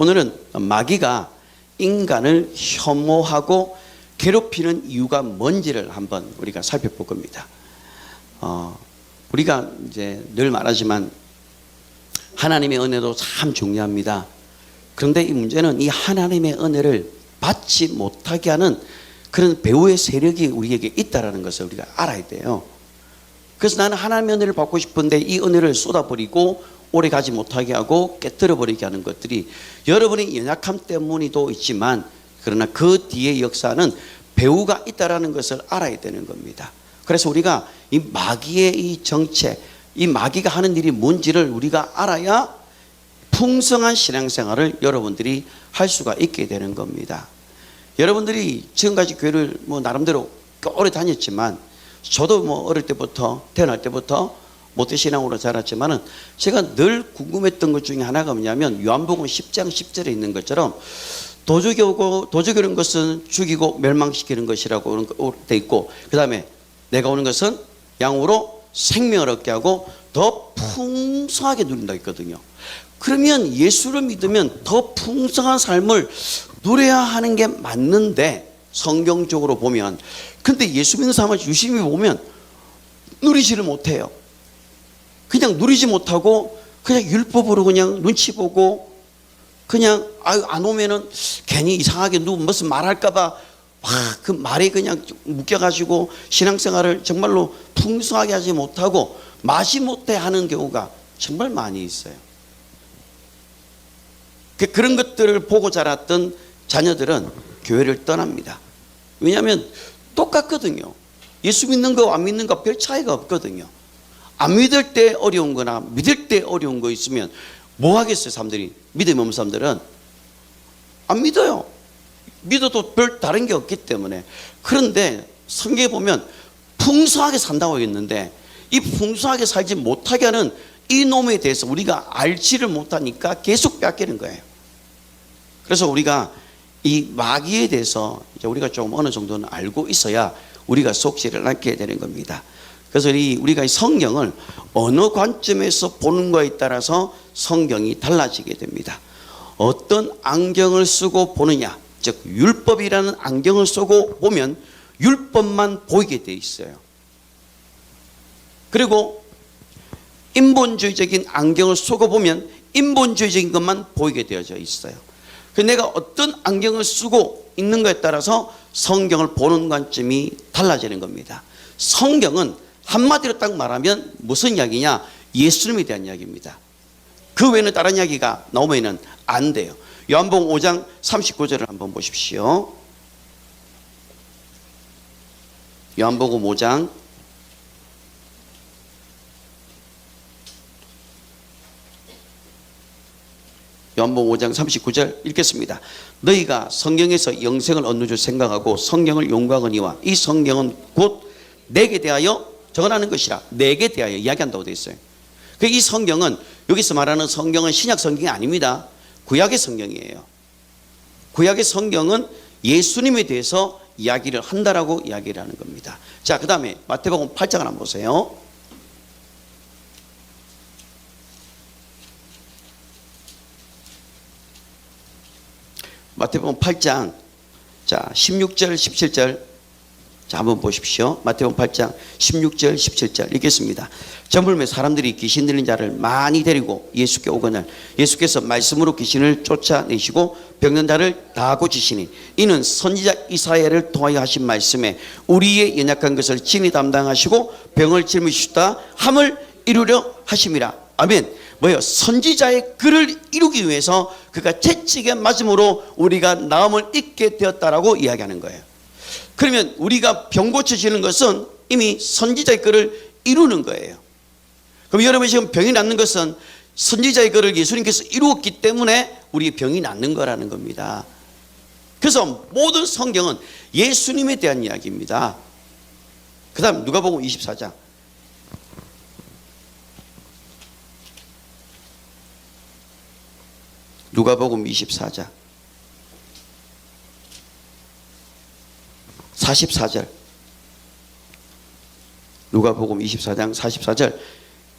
오늘은 마귀가 인간을 혐오하고 괴롭히는 이유가 뭔지를 한번 우리가 살펴볼 겁니다. 우리가 이제 늘 말하지만 하나님의 은혜도 참 중요합니다. 그런데 이 문제는 이 하나님의 은혜를 받지 못하게 하는 그런 배후의 세력이 우리에게 있다는 것을 우리가 알아야 돼요. 그래서 나는 하나님의 은혜를 받고 싶은데 이 은혜를 쏟아버리고 오래 가지 못하게 하고 깨뜨려버리게 하는 것들이 여러분의 연약함 때문이도 있지만, 그러나 그 뒤의 역사는 배후가 있다는 것을 알아야 되는 겁니다. 그래서 우리가 이 마귀의 이 정체, 이 마귀가 하는 일이 뭔지를 우리가 알아야 풍성한 신앙생활을 여러분들이 할 수가 있게 되는 겁니다. 여러분들이 지금까지 교회를 나름대로 오래 다녔지만, 저도 어릴 때부터, 태어날 때부터 모태신앙으로 자랐지만은 제가 늘 궁금했던 것 중에 하나가 뭐냐면, 요한복음 10장 10절에 있는 것처럼 도적이라는 것은 죽이고 멸망시키는 것이라고 돼 있고, 그 다음에 내가 오는 것은 양으로 생명을 얻게 하고 더 풍성하게 누린다 있거든요. 그러면 예수를 믿으면 더 풍성한 삶을 누려야 하는 게 맞는데, 성경적으로 보면, 근데 예수 믿는 사람을 유심히 보면 누리지를 못해요. 그냥 누리지 못하고 그냥 율법으로 그냥 눈치 보고, 그냥 안 오면은 괜히 이상하게 누구 무슨 말할까봐 그 말에 그냥 묶여가지고 신앙생활을 정말로 풍성하게 하지 못하고 마지 못해 하는 경우가 정말 많이 있어요. 그런 것들을 보고 자랐던 자녀들은 교회를 떠납니다. 왜냐하면 똑같거든요. 예수 믿는 거 안 믿는 거 별 차이가 없거든요. 안 믿을 때 어려운 거나 믿을 때 어려운 거 있으면 뭐 하겠어요? 사람들이, 믿음이 없는 사람들은 안 믿어요. 믿어도 별 다른 게 없기 때문에. 그런데 성경에 보면 풍성하게 산다고 했는데, 이 풍성하게 살지 못하게 하는 이 놈에 대해서 우리가 알지를 못하니까 계속 뺏기는 거예요. 그래서 우리가 이 마귀에 대해서 이제 우리가 좀 어느 정도는 알고 있어야 우리가 속죄를 낳게 되는 겁니다. 그래서 우리가 이 성경을 어느 관점에서 보는 거에 따라서 성경이 달라지게 됩니다. 어떤 안경을 쓰고 보느냐, 즉 율법이라는 안경을 쓰고 보면 율법만 보이게 돼 있어요. 그리고 인본주의적인 안경을 쓰고 보면 인본주의적인 것만 보이게 되어져 있어요. 내가 어떤 안경을 쓰고 있는 것에 따라서 성경을 보는 관점이 달라지는 겁니다. 성경은 한마디로 딱 말하면 무슨 이야기냐? 예수님에 대한 이야기입니다. 그 외에는 다른 이야기가 나오면 안 돼요. 요한복음 5장 39절을 한번 보십시오. 요한복음 5장 39절 읽겠습니다. 너희가 성경에서 영생을 얻는 줄 생각하고 성경을 용광하니와 이 성경은 곧 내게 대하여 적어나는 것이라. 내게 대하여 이야기한다고 되어 있어요. 이 성경은, 여기서 말하는 성경은 신약 성경이 아닙니다. 구약의 성경이에요. 구약의 성경은 예수님에 대해서 이야기를 한다라고 이야기를 하는 겁니다. 자, 그 다음에 마태복음 8장을 한번 보세요. 마태복음 8장, 자, 16절, 17절. 자, 한번 보십시오. 마태복음 8장 16절, 17절 읽겠습니다. 저물매 사람들이 귀신 들린 자를 많이 데리고 예수께 오거늘 예수께서 말씀으로 귀신을 쫓아내시고 병든 자를 다 고치시니 이는 선지자 이사야를 통하여 하신 말씀에 우리의 연약한 것을 친히 담당하시고 병을 짊으시다 함을 이루려 하심이라. 아멘. 뭐예요? 선지자의 글을 이루기 위해서 그가 채찍에 맞음으로 우리가 나음을 입게 되었다라고 이야기하는 거예요. 그러면 우리가 병 고쳐지는 것은 이미 선지자의 글을 이루는 거예요. 그럼 여러분이 지금 병이 낫는 것은 선지자의 글을 예수님께서 이루었기 때문에 우리 병이 낫는 거라는 겁니다. 그래서 모든 성경은 예수님에 대한 이야기입니다. 그 다음 누가복음 24장. 누가복음 24장 44절. 누가복음 24장 44절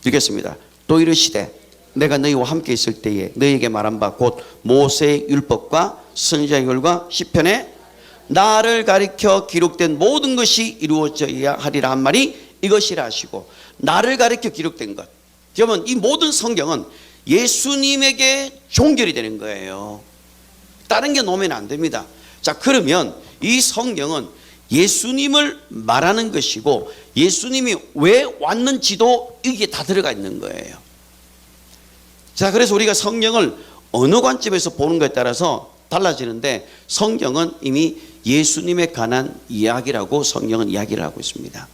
읽겠습니다. 또 이르시되 내가 너희와 함께 있을 때에 너희에게 말한 바 곧 모세의 율법과 선지자의 글과 시편에 나를 가리켜 기록된 모든 것이 이루어져야 하리라 한 말이 이것이라 하시고, 나를 가리켜 기록된 것, 그러면 이 모든 성경은 예수님에게 종결이 되는 거예요. 다른 게 놓으면 안 됩니다. 자, 그러면 이 성경은 예수님을 말하는 것이고 예수님이 왜 왔는지도 이게 다 들어가 있는 거예요. 자, 그래서 우리가 성경을 어느 관점에서 보는 것에 따라서 달라지는데, 성경은 이미 예수님에 관한 이야기라고 성경은 이야기를 하고 있습니다.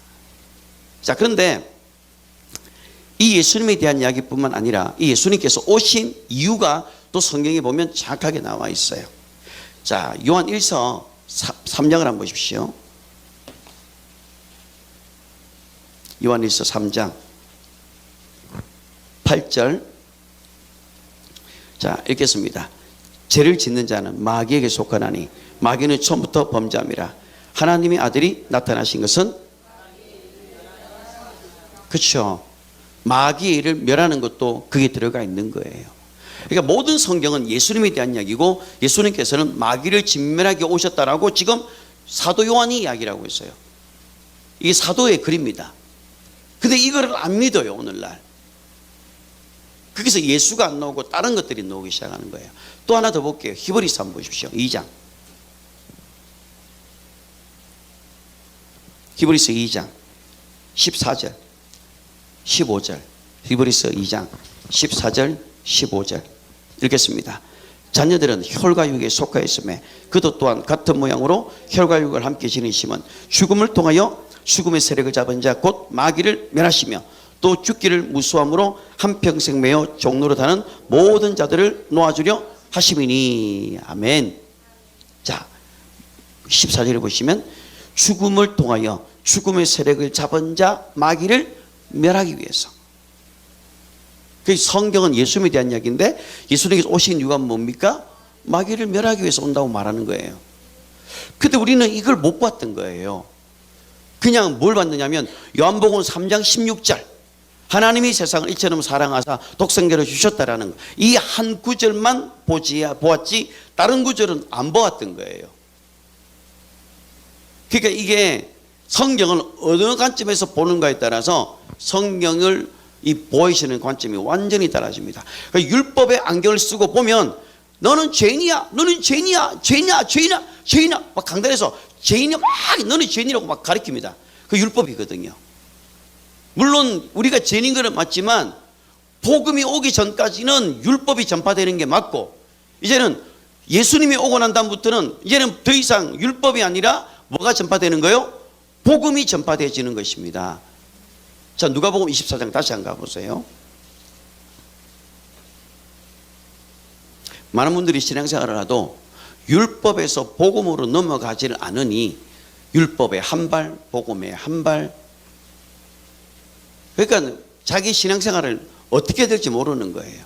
자, 그런데 이 예수님에 대한 이야기뿐만 아니라 이 예수님께서 오신 이유가 또 성경에 보면 정확하게 나와 있어요. 자, 요한 1서 3장을 한번 보십시오. 요한 1서 3장 8절. 자, 읽겠습니다. 죄를 짓는 자는 마귀에게 속하나니 마귀는 처음부터 범죄함이라. 하나님의 아들이 나타나신 것은, 그렇죠, 마귀의 일을 멸하는 것도 그게 들어가 있는 거예요. 그러니까 모든 성경은 예수님에 대한 이야기고 예수님께서는 마귀를 진멸하게 오셨다라고 지금 사도 요한이 이야기를 하고 있어요. 이게 사도의 글입니다. 근데 이거를 안 믿어요, 오늘날. 거기서 예수가 안 나오고 다른 것들이 나오기 시작하는 거예요. 또 하나 더 볼게요. 히브리서 한번 보십시오. 2장. 히브리서 2장 14절 15절. 히브리서 2장 14절 15절 읽겠습니다. 자녀들은 혈과 육에 속하 있음에 그도 또한 같은 모양으로 혈과 육을 함께 지니심은 죽음을 통하여 죽음의 세력을 잡은 자 곧 마귀를 멸하시며 또 죽기를 무수함으로 한평생 매어 종로로 다는 모든 자들을 놓아주려 하심이니. 아멘. 자, 14절에 보시면 죽음을 통하여 죽음의 세력을 잡은 자 마귀를 멸하기 위해서. 그 성경은 예수님에 대한 이야기인데 예수님께서 오신 이유가 뭡니까? 마귀를 멸하기 위해서 온다고 말하는 거예요. 근데 우리는 이걸 못 봤던 거예요. 그냥 뭘 봤느냐면 요한복음 3장 16절 하나님이 세상을 이처럼 사랑하사 독생자를 주셨다라는 거, 이 한 구절만 보았지 다른 구절은 안 보았던 거예요. 그러니까 이게 성경을 어느 관점에서 보는가에 따라서 성경을 이 보이시는 관점이 완전히 달라집니다. 그러니까 율법의 안경을 쓰고 보면 너는 죄인이야, 너는 죄인이야, 죄인이야, 죄인이야, 죄인이야 막 강단에서 죄인이 막 너는 죄인이라고 막 가르칩니다. 그 율법이거든요. 물론 우리가 죄인인 것은 맞지만 복음이 오기 전까지는 율법이 전파되는 게 맞고, 이제는 예수님이 오고 난 다음부터는 이제는 더 이상 율법이 아니라 뭐가 전파되는 거예요? 복음이 전파되어지는 것입니다. 자, 누가복음 24장 다시 한번 가보세요. 많은 분들이 신앙생활을 하도 율법에서 복음으로 넘어가지를 않으니 율법에 한 발, 복음에 한 발. 그러니까 자기 신앙생활을 어떻게 될지 모르는 거예요.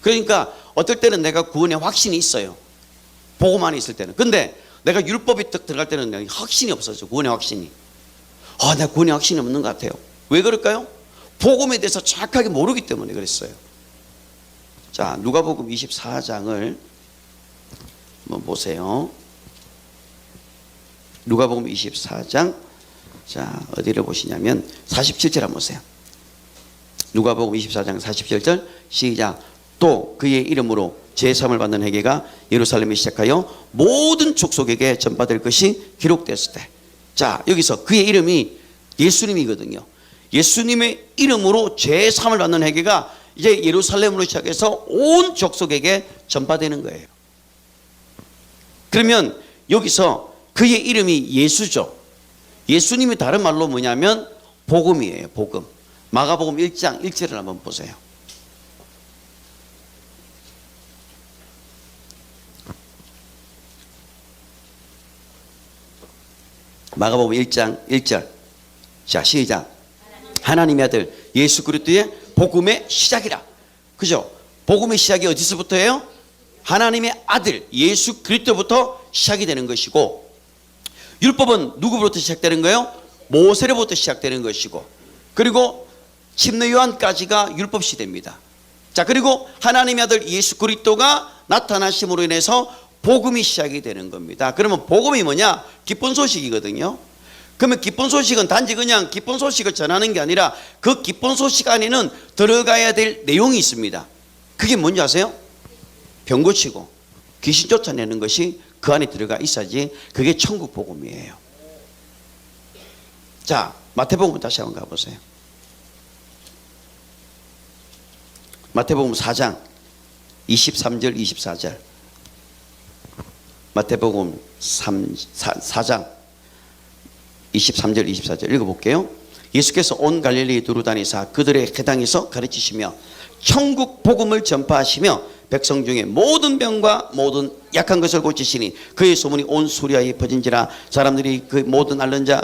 그러니까 어떨 때는 내가 구원에 확신이 있어요. 복음 안에 있을 때는. 근데 내가 율법이 딱 들어갈 때는 확신이 없어져. 구원의 확신이. 내가 구원의 확신이 없는 것 같아요. 왜 그럴까요? 복음에 대해서 정확하게 모르기 때문에 그랬어요. 자, 누가복음 24장을 한번 보세요. 누가복음 24장. 자, 어디를 보시냐면 47절 한번 보세요. 누가복음 24장 47절 시작. 또 그의 이름으로 제3을 받는 회개가 예루살렘에 시작하여 모든 족속에게 전파될 것이 기록되었을 때. 자, 여기서 그의 이름이 예수님이거든요. 예수님의 이름으로 제3을 받는 회개가 이제 예루살렘으로 시작해서 온 족속에게 전파되는 거예요. 그러면 여기서 그의 이름이 예수죠. 예수님이 다른 말로 뭐냐면 복음이에요. 복음. 마가복음 1장 1절을 한번 보세요. 마가복음 1장 1절. 자, 시작. 하나님의 아들 예수 그리스도의 복음의 시작이라. 그죠? 복음의 시작이 어디서부터예요? 하나님의 아들 예수 그리스도부터 시작이 되는 것이고, 율법은 누구부터 시작되는 거예요? 모세로부터 시작되는 것이고, 그리고 침례 요한까지가 율법 시대입니다. 자, 그리고 하나님의 아들 예수 그리스도가 나타나심으로 인해서 복음이 시작이 되는 겁니다. 그러면 복음이 뭐냐? 기쁜 소식이거든요. 그러면 기쁜 소식은 단지 그냥 기쁜 소식을 전하는 게 아니라 그 기쁜 소식 안에는 들어가야 될 내용이 있습니다. 그게 뭔지 아세요? 병 고치고 귀신 쫓아내는 것이 그 안에 들어가 있어야지 그게 천국 복음이에요. 자, 마태복음 다시 한번 가보세요. 마태복음 4장 23절 24절. 마태복음 4장 23절 24절 읽어볼게요. 예수께서 온 갈릴리에 두루 다니사 그들의 회당에서 가르치시며 천국 복음을 전파하시며 백성 중에 모든 병과 모든 약한 것을 고치시니 그의 소문이 온 수리아에 퍼진지라. 사람들이 그 모든 앓는 자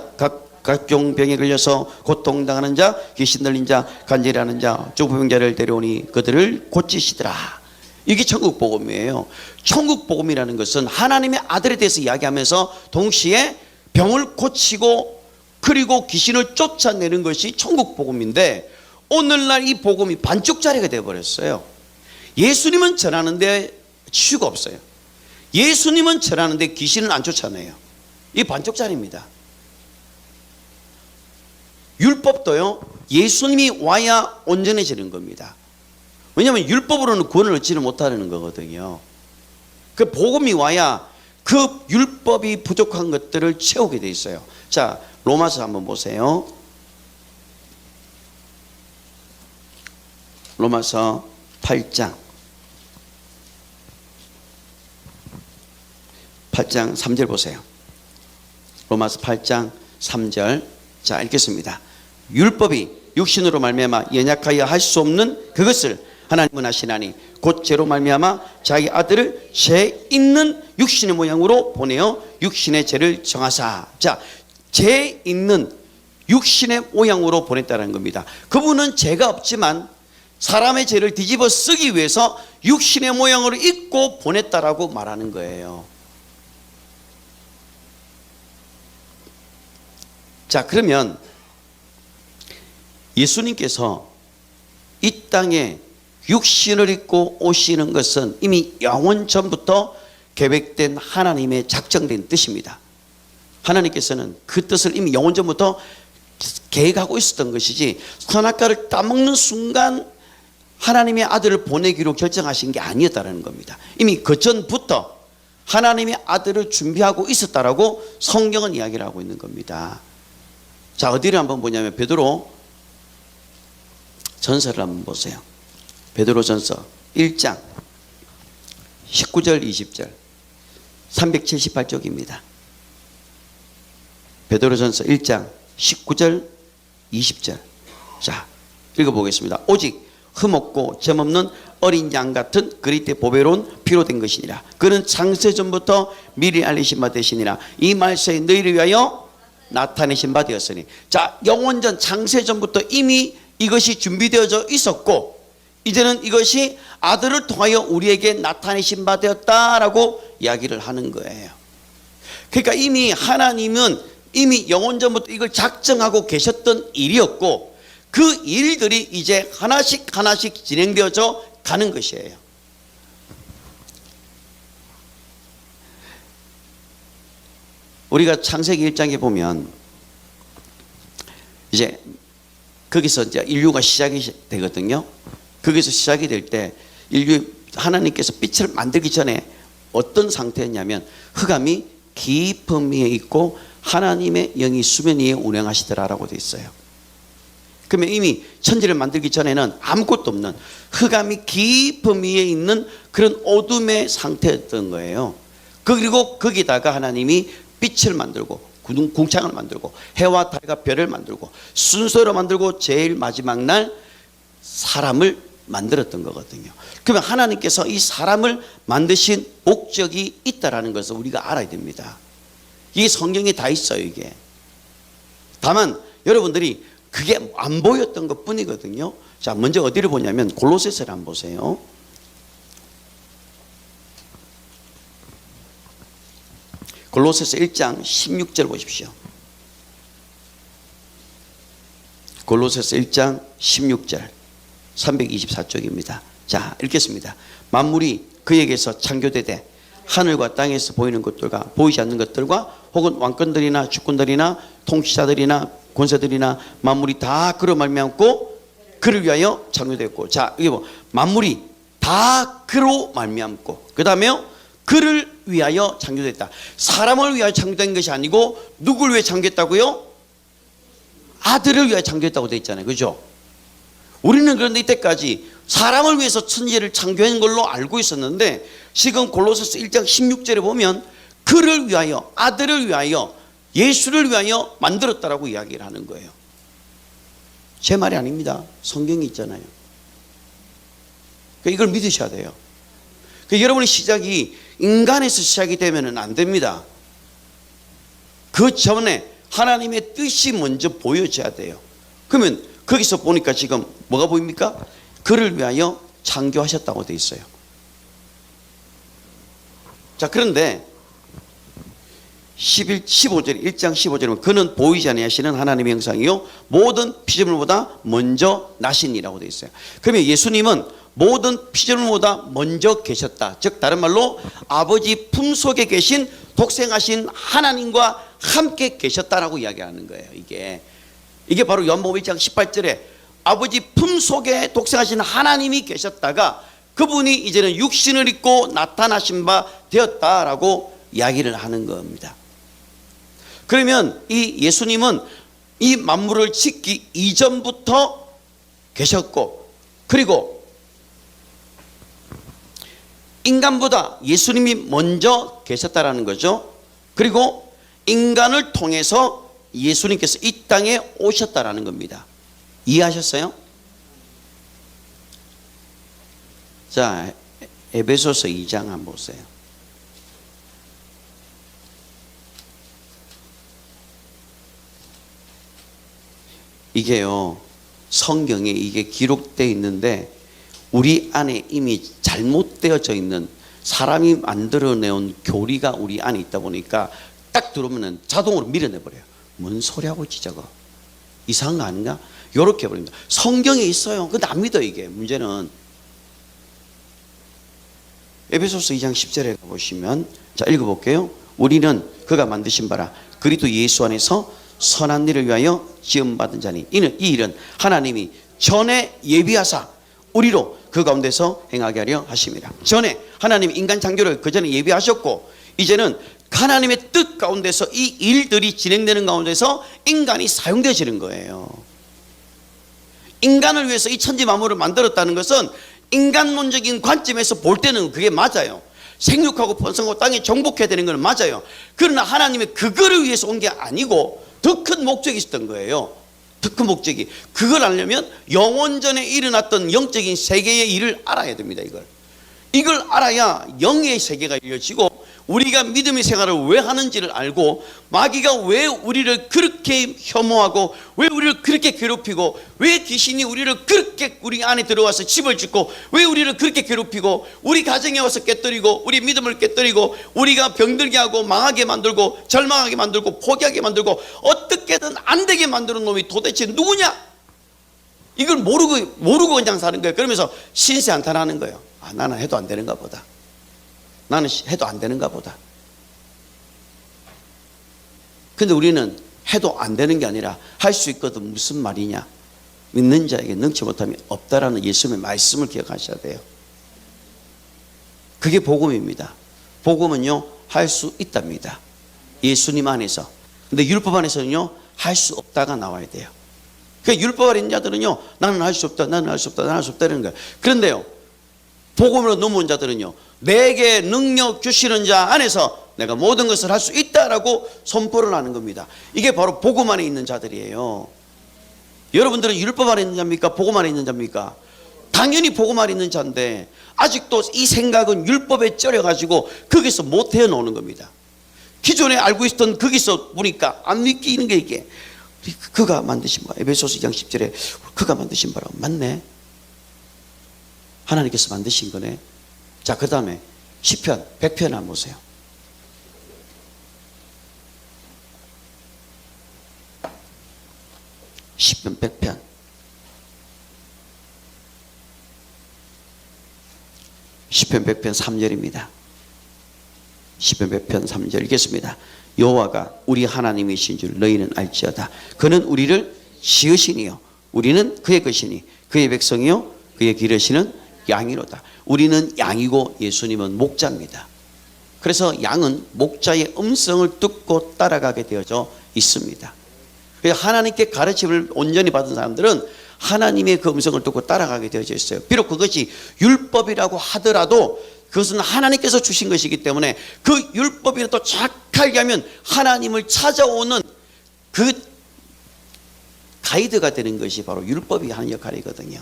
각종 병에 걸려서 고통당하는 자 귀신 들린 자 간질하는 자 중풍병자를 데려오니 그들을 고치시더라. 이게 천국 복음이에요. 천국 복음이라는 것은 하나님의 아들에 대해서 이야기하면서 동시에 병을 고치고 그리고 귀신을 쫓아내는 것이 천국 복음인데, 오늘날 이 복음이 반쪽짜리가 되어버렸어요. 예수님은 전하는데 치유가 없어요. 예수님은 전하는데 귀신을 안 쫓아내요. 이 반쪽짜리입니다. 율법도요, 예수님이 와야 온전해지는 겁니다. 왜냐하면 율법으로는 구원을 얻지는 못하는 거거든요. 그 복음이 와야 그 율법이 부족한 것들을 채우게 돼 있어요. 자, 로마서 한번 보세요. 로마서 8장 3절 보세요. 로마서 8장 3절. 자, 읽겠습니다. 율법이 육신으로 말미암아 연약하여 할 수 없는 그것을 하나님은 하시나니 곧 죄로 말미암아 자기 아들을 죄 있는 육신의 모양으로 보내어 육신의 죄를 정하사. 자, 죄 있는 육신의 모양으로 보냈다는 겁니다. 그분은 죄가 없지만 사람의 죄를 뒤집어 쓰기 위해서 육신의 모양으로 입고 보냈다라고 말하는 거예요. 자, 그러면 예수님께서 이 땅에 육신을 입고 오시는 것은 이미 영원 전부터 계획된 하나님의 작정된 뜻입니다. 하나님께서는 그 뜻을 이미 영원 전부터 계획하고 있었던 것이지 선악과를 따먹는 순간 하나님의 아들을 보내기로 결정하신 게 아니었다는 겁니다. 이미 그 전부터 하나님의 아들을 준비하고 있었다라고 성경은 이야기를 하고 있는 겁니다. 자, 어디를 한번 보냐면 베드로 전서를 한번 보세요. 베드로 전서 1장 19절 20절 378쪽입니다. 베드로 전서 1장 19절 20절. 자, 읽어보겠습니다. 오직 흠없고 점없는 어린 양 같은 그리스도의 보배로운 피로 된 것이니라. 그는 창세전부터 미리 알리신 바 되시니라. 이 말씀이 너희를 위하여 나타내신 바 되었으니. 자, 영원전 창세전부터 이미 이것이 준비되어져 있었고 이제는 이것이 아들을 통하여 우리에게 나타내신 바 되었다라고 이야기를 하는 거예요. 그러니까 이미 하나님은 이미 영원전부터 이걸 작정하고 계셨던 일이었고 그 일들이 이제 하나씩 하나씩 진행되어져 가는 것이에요. 우리가 창세기 1장에 보면 이제 거기서 이제 인류가 시작이 되거든요. 거기서 시작이 될 때 하나님께서 빛을 만들기 전에 어떤 상태였냐면 흑암이 깊은 위에 있고 하나님의 영이 수면 위에 운행하시더라라고 되어 있어요. 그러면 이미 천지를 만들기 전에는 아무것도 없는 흑암이 깊은 위에 있는 그런 어둠의 상태였던 거예요. 그리고 거기다가 하나님이 빛을 만들고 궁창을 만들고 해와 달과 별을 만들고 순서로 만들고 제일 마지막 날 사람을 만들었던 거거든요. 그러면 하나님께서 이 사람을 만드신 목적이 있다라는 것을 우리가 알아야 됩니다. 이게 성경에 다 있어요. 이게 다만 여러분들이 그게 안 보였던 것 뿐이거든요. 자, 먼저 어디를 보냐면 골로새서를 한번 보세요. 골로새서 1장 16절 보십시오. 골로새서 1장 16절 324쪽입니다. 자, 읽겠습니다. 만물이 그에게서 창조되되 하늘과 땅에서 보이는 것들과 보이지 않는 것들과 혹은 왕권들이나 주권들이나 통치자들이나 권세들이나 만물이 다 그로 말미암고 그를 위하여 창조되었고. 자, 이게 뭐 만물이 다 그로 말미암고 그 다음에요 그를 위하여 창조됐다. 사람을 위하여 창조된 것이 아니고 누구를 위해 창조했다고요? 아들을 위하여 창조했다고 되어 있잖아요. 그죠? 우리는 그런데 이때까지 사람을 위해서 천지를 창조한 걸로 알고 있었는데 지금 골로새서 1장 16절에 보면 그를 위하여, 아들을 위하여, 예수를 위하여 만들었다라고 이야기를 하는 거예요. 제 말이 아닙니다. 성경이 있잖아요. 이걸 믿으셔야 돼요. 여러분의 시작이 인간에서 시작이 되면 안 됩니다. 그 전에 하나님의 뜻이 먼저 보여져야 돼요. 그러면 거기서 보니까 지금 뭐가 보입니까? 그를 위하여 창조하셨다고 되어 있어요. 자, 그런데 15절, 1장 15절에 보면 그는 보이지 아니하시는 하나님의 형상이요 모든 피조물보다 먼저 나신이라고 되어 있어요. 그러면 예수님은 모든 피조물보다 먼저 계셨다. 즉 다른 말로 아버지 품속에 계신 독생하신 하나님과 함께 계셨다라고 이야기하는 거예요. 이게 바로 요한복음 1장 18절에 아버지 품속에 독생하신 하나님이 계셨다가 그분이 이제는 육신을 입고 나타나신 바 되었다라고 이야기를 하는 겁니다. 그러면 이 예수님은 이 만물을 짓기 이전부터 계셨고 그리고 인간보다 예수님이 먼저 계셨다라는 거죠. 그리고 인간을 통해서 예수님께서 이 땅에 오셨다라는 겁니다. 이해하셨어요? 자, 에베소서 2장 한번 보세요. 이게요, 성경에 이게 기록되어 있는데 우리 안에 이미 잘못되어져 있는 사람이 만들어내온 교리가 우리 안에 있다 보니까 딱 들어오면 자동으로 밀어내버려요. 뭔 소리하고 있지 저거? 이상한 거 아닌가? 이렇게 해버립니다. 성경에 있어요. 근데 안 믿어 이게. 문제는 에베소서 2장 10절에 보시면 자 읽어볼게요. 우리는 그가 만드신 바라 그리스도 예수 안에서 선한 일을 위하여 지음받은 자니 이 일은 하나님이 전에 예비하사 우리로 그 가운데서 행하게 하려 하심이라. 전에 하나님이 인간 창조를 그 전에 예비하셨고 이제는 하나님의 뜻 가운데서 이 일들이 진행되는 가운데서 인간이 사용되어지는 거예요. 인간을 위해서 이 천지 만물을 만들었다는 것은 인간론적인 관점에서 볼 때는 그게 맞아요. 생육하고 번성하고 땅에 정복해야 되는 건 맞아요. 그러나 하나님이 그거를 위해서 온 게 아니고 더 큰 목적이 있었던 거예요. 더 큰 목적이. 그걸 알려면 영원전에 일어났던 영적인 세계의 일을 알아야 됩니다. 이걸 알아야 영의 세계가 이어지고 우리가 믿음의 생활을 왜 하는지를 알고 마귀가 왜 우리를 그렇게 혐오하고 왜 우리를 그렇게 괴롭히고 왜 귀신이 우리를 그렇게 우리 안에 들어와서 집을 짓고 왜 우리를 그렇게 괴롭히고 우리 가정에 와서 깨뜨리고 우리 믿음을 깨뜨리고 우리가 병들게 하고 망하게 만들고 절망하게 만들고 포기하게 만들고 어떻게든 안 되게 만드는 놈이 도대체 누구냐? 이걸 모르고 그냥 사는 거예요. 그러면서 신세 한탄하는 거예요. 아, 나는 해도 안 되는가 보다. 나는 해도 안 되는가 보다. 근데 우리는 해도 안 되는 게 아니라 할 수 있거든. 무슨 말이냐? 믿는 자에게 능치 못함이 없다라는 예수님의 말씀을 기억하셔야 돼요. 그게 복음입니다. 복음은요, 할 수 있답니다. 예수님 안에서. 근데 율법 안에서는요, 할 수 없다가 나와야 돼요. 그러니까 율법 아래 있는 자들은요, 나는 할 수 없다, 나는 할 수 없다, 나는 할 수 없다 이러는 거예요. 그런데요, 복음으로 넘어온 자들은요, 내게 능력 주시는 자 안에서 내가 모든 것을 할 수 있다라고 선포를 하는 겁니다. 이게 바로 복음 안에 있는 자들이에요. 여러분들은 율법 안에 있는 자입니까? 복음 안에 있는 자입니까? 당연히 복음 안에 있는 자인데 아직도 이 생각은 율법에 쩔여가지고 거기서 못 헤어놓는 겁니다. 기존에 알고 있었던 거기서 보니까 안 믿기는 게 이게 그가 만드신 바 에베소서 2장 10절에 그가 만드신 바라 맞네. 하나님께서 만드신 거네. 자, 그 다음에 시편 100편 한번 보세요. 시편 100편 시편 100편 3절입니다. 시편 100편 3절 읽겠습니다. 여호와가 우리 하나님이신 줄 너희는 알지어다. 그는 우리를 지으시니요 우리는 그의 것이니 그의 백성이요 그의 기르시는 양이로다. 우리는 양이고 예수님은 목자입니다. 그래서 양은 목자의 음성을 듣고 따라가게 되어져 있습니다. 그래서 하나님께 가르침을 온전히 받은 사람들은 하나님의 그 음성을 듣고 따라가게 되어져 있어요. 비록 그것이 율법이라고 하더라도 그것은 하나님께서 주신 것이기 때문에 그 율법이라도 정확하게 하면 하나님을 찾아오는 그 가이드가 되는 것이 바로 율법이 하는 역할이거든요.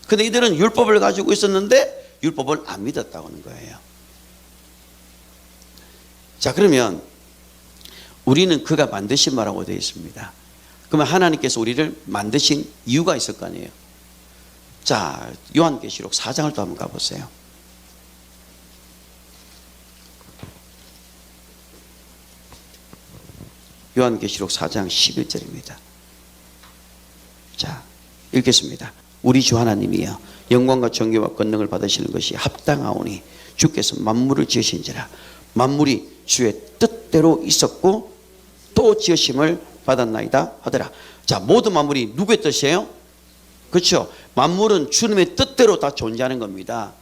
근데 이들은 율법을 가지고 있었는데 율법을 안 믿었다고 하는 거예요. 자, 그러면 우리는 그가 만드신 바라고 되어 있습니다. 그러면 하나님께서 우리를 만드신 이유가 있을 거 아니에요. 자, 요한계시록 4장을 또 한번 가보세요. 요한계시록 4장 11절입니다. 자, 읽겠습니다. 우리 주 하나님이여 영광과 존귀와 권능을 받으시는 것이 합당하오니 주께서 만물을 지으신지라. 만물이 주의 뜻대로 있었고 또 지으심을 받았나이다 하더라. 자, 모든 만물이 누구의 뜻이에요? 그렇죠. 만물은 주님의 뜻대로 다 존재하는 겁니다.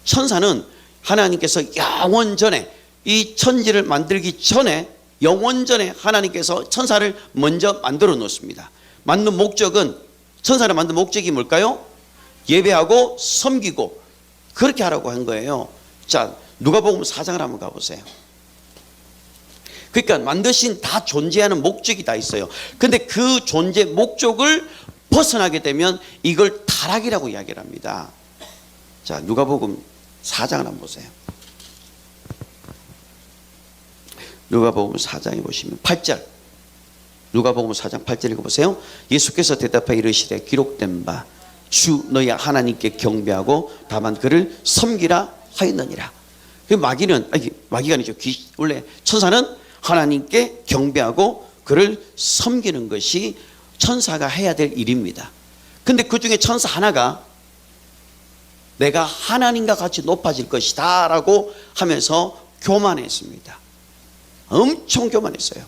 천사는 하나님께서 영원 전에 이 천지를 만들기 전에 영원 전에 하나님께서 천사를 먼저 만들어 놓습니다. 만든 목적은 천사를 만든 목적이 뭘까요? 예배하고 섬기고 그렇게 하라고 한 거예요. 자, 누가복음 4장을 한번 가보세요. 그러니까 만드신 다 존재하는 목적이 다 있어요. 근데 그 존재 목적을 벗어나게 되면 이걸 타락이라고 이야기를 합니다. 자, 누가복음 4장을 한번 보세요. 누가복음 4장에 보시면 8절. 누가복음 4장 8절 읽어보세요. 예수께서 대답하여 이르시되 기록된 바 주 너희 하나님께 경배하고 다만 그를 섬기라 하였느니라. 마귀는 마귀가 아니죠. 원래 천사는 하나님께 경배하고 그를 섬기는 것이 천사가 해야 될 일입니다. 근데 그 중에 천사 하나가 내가 하나님과 같이 높아질 것이다 라고 하면서 교만했습니다. 엄청 교만했어요.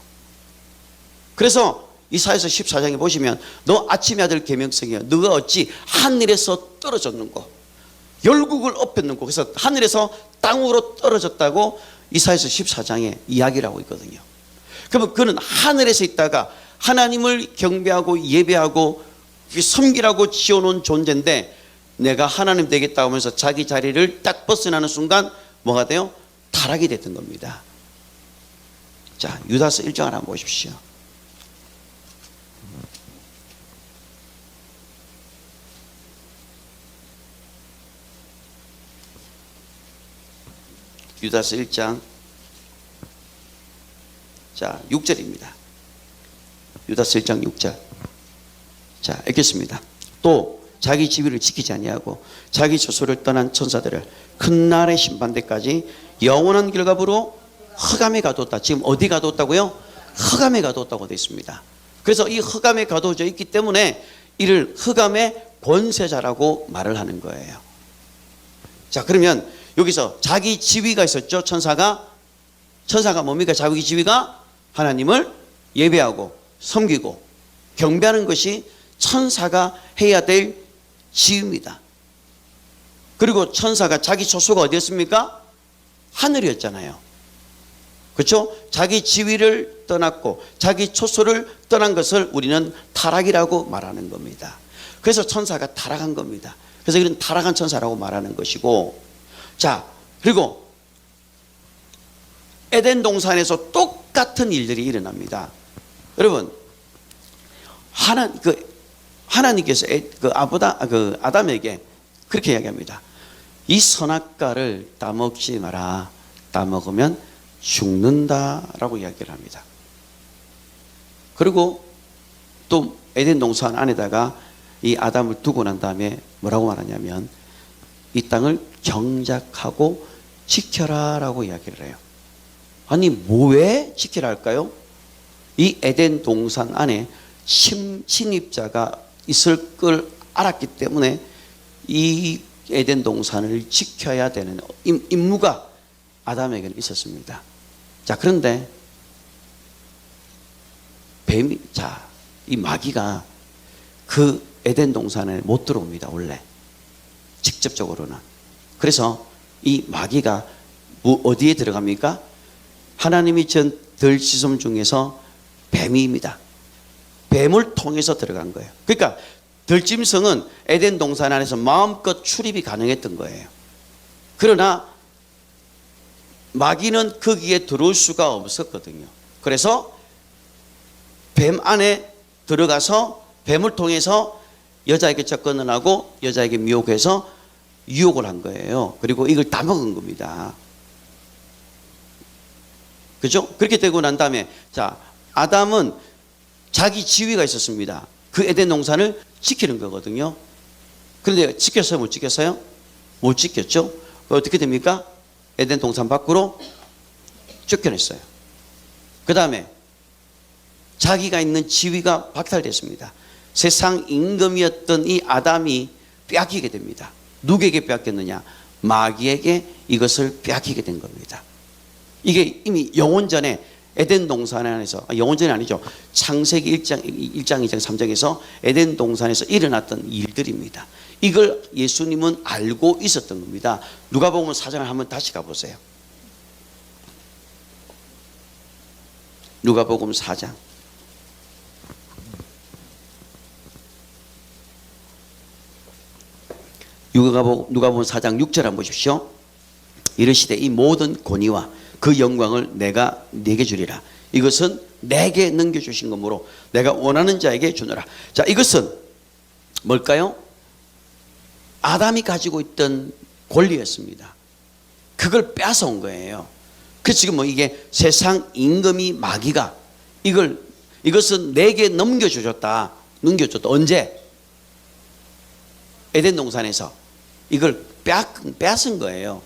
그래서 이사야서 14장에 보시면 너 아침의 아들 계명성이여 너가 어찌 하늘에서 떨어졌는고 열국을 엎였는고. 그래서 하늘에서 땅으로 떨어졌다고 이사야서 14장에 이야기를 하고 있거든요. 그러면 그는 하늘에서 있다가 하나님을 경배하고 예배하고 섬기라고 지어놓은 존재인데 내가 하나님 되겠다고 하면서 자기 자리를 딱 벗어나는 순간 뭐가 돼요? 타락이 됐던 겁니다. 자, 유다서 1장 한번 보십시오. 유다서 1장 자 6절입니다. 유다서 1장 6절. 자, 읽겠습니다. 또 자기 지위를 지키지 아니하고 자기 처소를 떠난 천사들을 큰 날의 심판대까지 영원한 길갑으로 흑암에 가뒀다. 지금 어디 가뒀다고요? 흑암에 가뒀다고 되어 있습니다. 그래서 이 흑암에 가둬져 있기 때문에 이를 흑암의 권세자라고 말을 하는 거예요. 자, 그러면 여기서 자기 지위가 있었죠. 천사가 뭡니까? 자기 지위가 하나님을 예배하고 섬기고 경배하는 것이 천사가 해야 될 지위입니다. 그리고 천사가 자기 처소가 어디였습니까? 하늘이었잖아요. 그렇죠? 자기 지위를 떠났고 자기 처소를 떠난 것을 우리는 타락이라고 말하는 겁니다. 그래서 천사가 타락한 겁니다. 그래서 이런 타락한 천사라고 말하는 것이고, 자, 그리고 에덴 동산에서 똑같은 일들이 일어납니다. 여러분, 하나님께서 아담에게 그렇게 이야기합니다. 이 선악과를 따먹지 마라. 따먹으면 죽는다라고 이야기를 합니다. 그리고 또 에덴 동산 안에다가 이 아담을 두고 난 다음에 뭐라고 말하냐면 이 땅을 경작하고 지켜라라고 이야기를 해요. 아니, 왜 지키라 할까요? 이 에덴 동산 안에 침입자가 있을 걸 알았기 때문에 이 에덴 동산을 지켜야 되는 임무가 아담에게는 있었습니다. 자, 그런데 이 마귀가 그 에덴 동산에 못 들어옵니다. 원래 직접적으로는. 그래서 이 마귀가 어디에 들어갑니까? 하나님이 전 들지손 중에서 뱀입니다. 뱀을 통해서 들어간 거예요. 그러니까 들짐승은 에덴 동산 안에서 마음껏 출입이 가능했던 거예요. 그러나 마귀는 거기에 들어올 수가 없었거든요. 그래서 뱀 안에 들어가서 뱀을 통해서 여자에게 접근을 하고 여자에게 미혹해서 유혹을 한 거예요. 그리고 이걸 다 먹은 겁니다. 그죠? 그렇게 되고 난 다음에, 자, 아담은 자기 지위가 있었습니다. 그 에덴 동산을 지키는 거거든요. 그런데 지켰어요? 못 지켰어요? 못 지켰죠? 어떻게 됩니까? 에덴 동산 밖으로 쫓겨냈어요. 그 다음에 자기가 있는 지위가 박탈됐습니다. 세상 임금이었던 이 아담이 빼앗기게 됩니다. 누구에게 빼앗겼느냐? 마귀에게 이것을 빼앗기게 된 겁니다. 이게 이미 영원전에 에덴 동산 안에서, 영원전이 아니죠. 창세기 1장, 2장, 3장에서 에덴 동산에서 일어났던 일들입니다. 이걸 예수님은 알고 있었던 겁니다. 누가복음 4장을 한번 다시 가보세요. 누가복음 4장. 누가복음 4장 6절 한번 보십시오. 이르시되 이 모든 권위와 그 영광을 내가 네게 주리라. 이것은 내게 넘겨주신 것으로 내가 원하는 자에게 주노라. 자, 이것은 뭘까요? 아담이 가지고 있던 권리였습니다. 그걸 뺏어온 거예요. 그 지금 뭐 이게 세상 임금이 마귀가 이것은 내게 넘겨주셨다. 언제? 에덴 동산에서 이걸 빼앗은 거예요.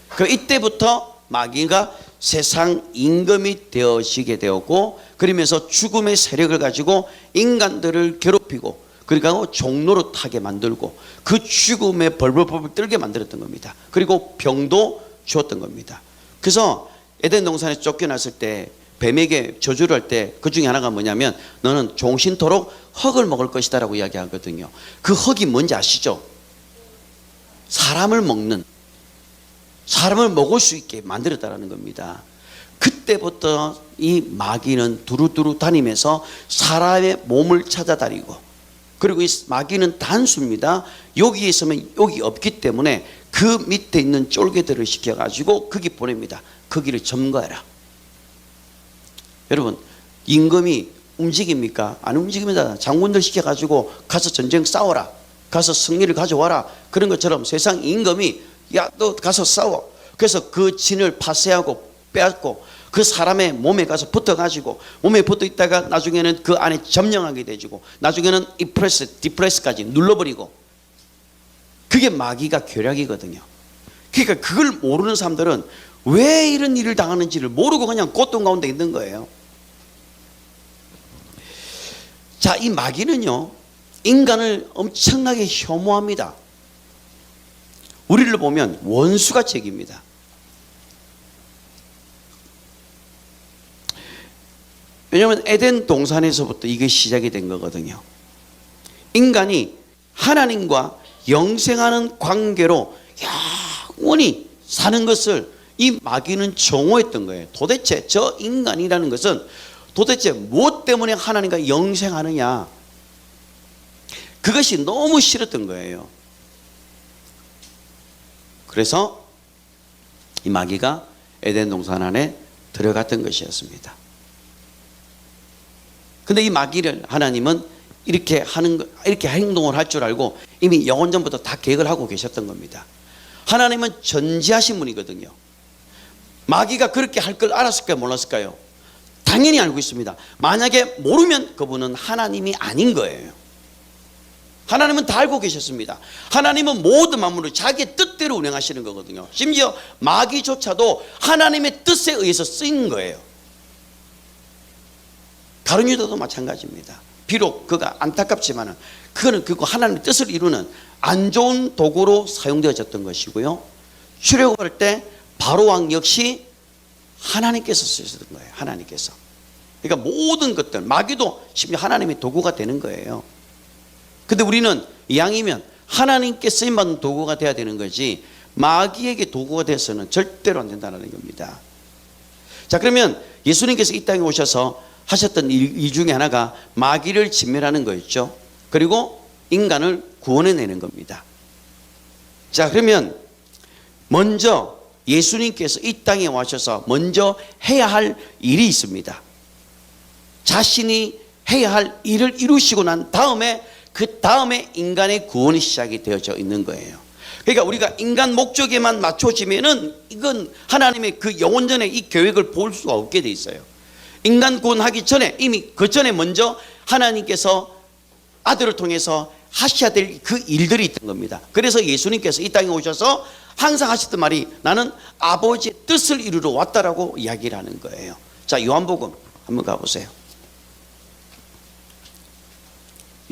그 이때부터 마귀가 세상 임금이 되어지게 되었고, 그러면서 죽음의 세력을 가지고 인간들을 괴롭히고, 그러니까 종로로 타게 만들고 그 죽음에 벌벌벌 떨게 만들었던 겁니다. 그리고 병도 주었던 겁니다. 그래서 에덴 동산에 쫓겨났을 때 뱀에게 저주를 할 때 그 중에 하나가 뭐냐면 너는 종신토록 흙을 먹을 것이다 라고 이야기하거든요. 그 흙이 뭔지 아시죠? 사람을 먹을 수 있게 만들었다라는 겁니다. 그때부터 이 마귀는 두루두루 다니면서 사람의 몸을 찾아다니고, 그리고 이 마귀는 단수입니다. 여기 있으면 여기 없기 때문에 그 밑에 있는 쫄개들을 시켜가지고 거기 보냅니다. 거기를 점거해라. 여러분, 임금이 움직입니까? 안 움직입니다. 장군들 시켜가지고 가서 전쟁 싸워라, 가서 승리를 가져와라. 그런 것처럼 세상 임금이 야, 너 가서 싸워. 그래서 그 진을 파쇄하고 빼앗고 그 사람의 몸에 가서 붙어가지고 몸에 붙어 있다가 나중에는 그 안에 점령하게 되지고 나중에는 디프레스까지 눌러버리고, 그게 마귀가 계략이거든요. 그러니까 그걸 모르는 사람들은 왜 이런 일을 당하는지를 모르고 그냥 고통 가운데 있는 거예요. 자, 이 마귀는요, 인간을 엄청나게 혐오합니다. 우리를 보면 원수같이 여깁니다. 왜냐하면 에덴 동산에서부터 이게 시작이 된 거거든요. 인간이 하나님과 영생하는 관계로 영원히 사는 것을 이 마귀는 정오했던 거예요. 도대체 저 인간이라는 것은 도대체 무엇 때문에 하나님과 영생하느냐, 그것이 너무 싫었던 거예요. 그래서 이 마귀가 에덴 동산 안에 들어갔던 것이었습니다. 근데 이 마귀를 하나님은 이렇게 행동을 할 줄 알고 이미 영원전부터 다 계획을 하고 계셨던 겁니다. 하나님은 전지하신 분이거든요. 마귀가 그렇게 할 걸 알았을까요? 몰랐을까요? 당연히 알고 있습니다. 만약에 모르면 그분은 하나님이 아닌 거예요. 하나님은 다 알고 계셨습니다. 하나님은 모든 만물을 자기의 뜻대로 운행하시는 거거든요. 심지어 마귀조차도 하나님의 뜻에 의해서 쓰인 거예요. 다른 유다도 마찬가지입니다. 비록 그가 안타깝지만은 그거는 결국 하나님의 뜻을 이루는 안 좋은 도구로 사용되어졌던 것이고요. 출애굽할 때 바로왕 역시 하나님께서 쓰셨던 거예요. 하나님께서. 그러니까 모든 것들, 마귀도 심지어 하나님의 도구가 되는 거예요. 근데 우리는 이왕이면 하나님께 쓰임받는 도구가 돼야 되는 거지 마귀에게 도구가 돼서는 절대로 안 된다는 겁니다. 자, 그러면 예수님께서 이 땅에 오셔서 하셨던 일 중에 하나가 마귀를 진멸하는 거였죠. 그리고 인간을 구원해내는 겁니다. 자, 그러면 먼저 예수님께서 이 땅에 오셔서 먼저 해야 할 일이 있습니다. 자신이 해야 할 일을 이루시고 난 다음에 그 다음에 인간의 구원이 시작이 되어져 있는 거예요. 그러니까 우리가 인간 목적에만 맞춰지면은 이건 하나님의 그 영원전의 이 계획을 볼 수가 없게 돼 있어요. 인간 구원하기 전에 이미 그 전에 먼저 하나님께서 아들을 통해서 하셔야 될 그 일들이 있던 겁니다. 그래서 예수님께서 이 땅에 오셔서 항상 하셨던 말이 나는 아버지의 뜻을 이루러 왔다라고 이야기를 하는 거예요. 자, 요한복음 한번 가보세요.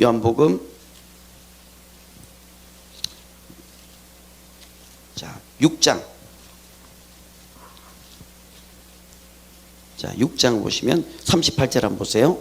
요한복음 자 6장 자 6장 보시면 38절 한번 보세요.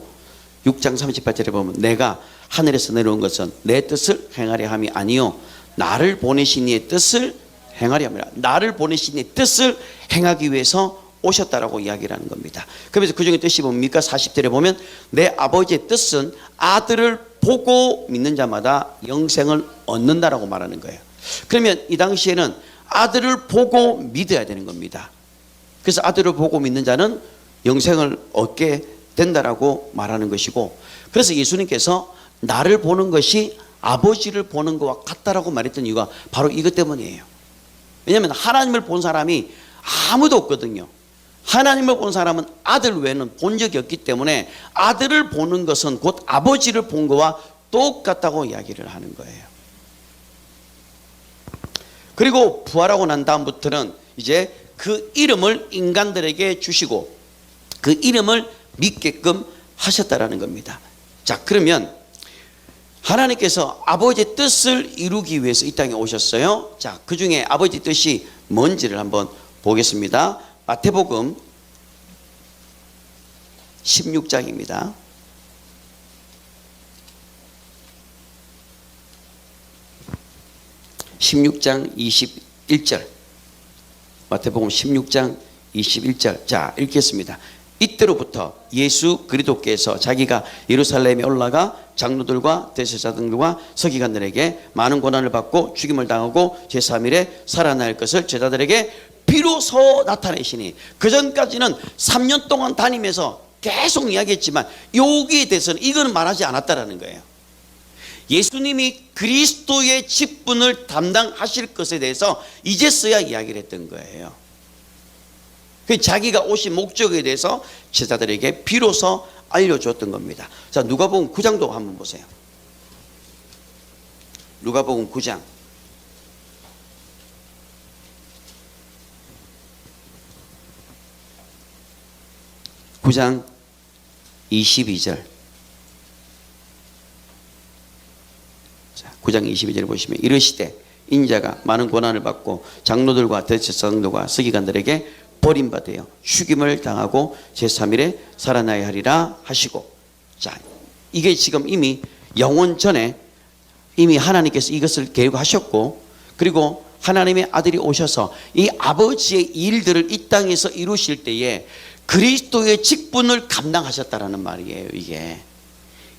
6장 38절에 보면 내가 하늘에서 내려온 것은 내 뜻을 행하려 함이 아니요 나를 보내신 이의 뜻을 행하려 함이라. 나를 보내신 이의 뜻을 행하기 위해서 오셨다라고 이야기를 하는 겁니다. 그래서 그 중에 뜻이 뭡니까? 40절에 보면 내 아버지의 뜻은 아들을 보고 믿는 자마다 영생을 얻는다라고 말하는 거예요. 그러면 이 당시에는 아들을 보고 믿어야 되는 겁니다. 그래서 아들을 보고 믿는 자는 영생을 얻게 된다라고 말하는 것이고, 그래서 예수님께서 나를 보는 것이 아버지를 보는 것과 같다라고 말했던 이유가 바로 이것 때문이에요. 왜냐하면 하나님을 본 사람이 아무도 없거든요. 하나님을 본 사람은 아들 외에는 본 적이 없기 때문에 아들을 보는 것은 곧 아버지를 본 것과 똑같다고 이야기를 하는 거예요. 그리고 부활하고 난 다음부터는 이제 그 이름을 인간들에게 주시고 그 이름을 믿게끔 하셨다라는 겁니다. 자, 그러면 하나님께서 아버지의 뜻을 이루기 위해서 이 땅에 오셨어요. 자, 그 중에 아버지 뜻이 뭔지를 한번 보겠습니다. 마태복음 16장입니다. (16장 21절) 마태복음 16장 21절 자 읽겠습니다. 이때로부터 예수 그리스도께서 자기가 예루살렘에 올라가 장로들과 대제사장들과 서기관들에게 많은 고난을 받고 죽임을 당하고 제3일에 살아날 것을 제자들에게 비로소 나타내시니, 그 전까지는 3년 동안 다니면서 계속 이야기했지만 여기에 대해서는 이거는 말하지 않았다라는 거예요. 예수님이 그리스도의 직분을 담당하실 것에 대해서 이제서야 이야기를 했던 거예요. 자기가 오신 목적에 대해서 제자들에게 비로소 알려주었던 겁니다. 자, 누가복음 9장도 한번 보세요. 누가복음 9장 (9장 22절) 자, 9장 22절 보시면 이르시되 인자가 많은 고난을 받고 장로들과 대제사장들과 서기관들에게 버림받아요 죽임을 당하고 제3일에 살아나야 하리라 하시고, 자, 이게 지금 이미 영원 전에 이미 하나님께서 이것을 계획하셨고, 그리고 하나님의 아들이 오셔서 이 아버지의 일들을 이 땅에서 이루실 때에 그리스도의 직분을 감당하셨다라는 말이에요. 이게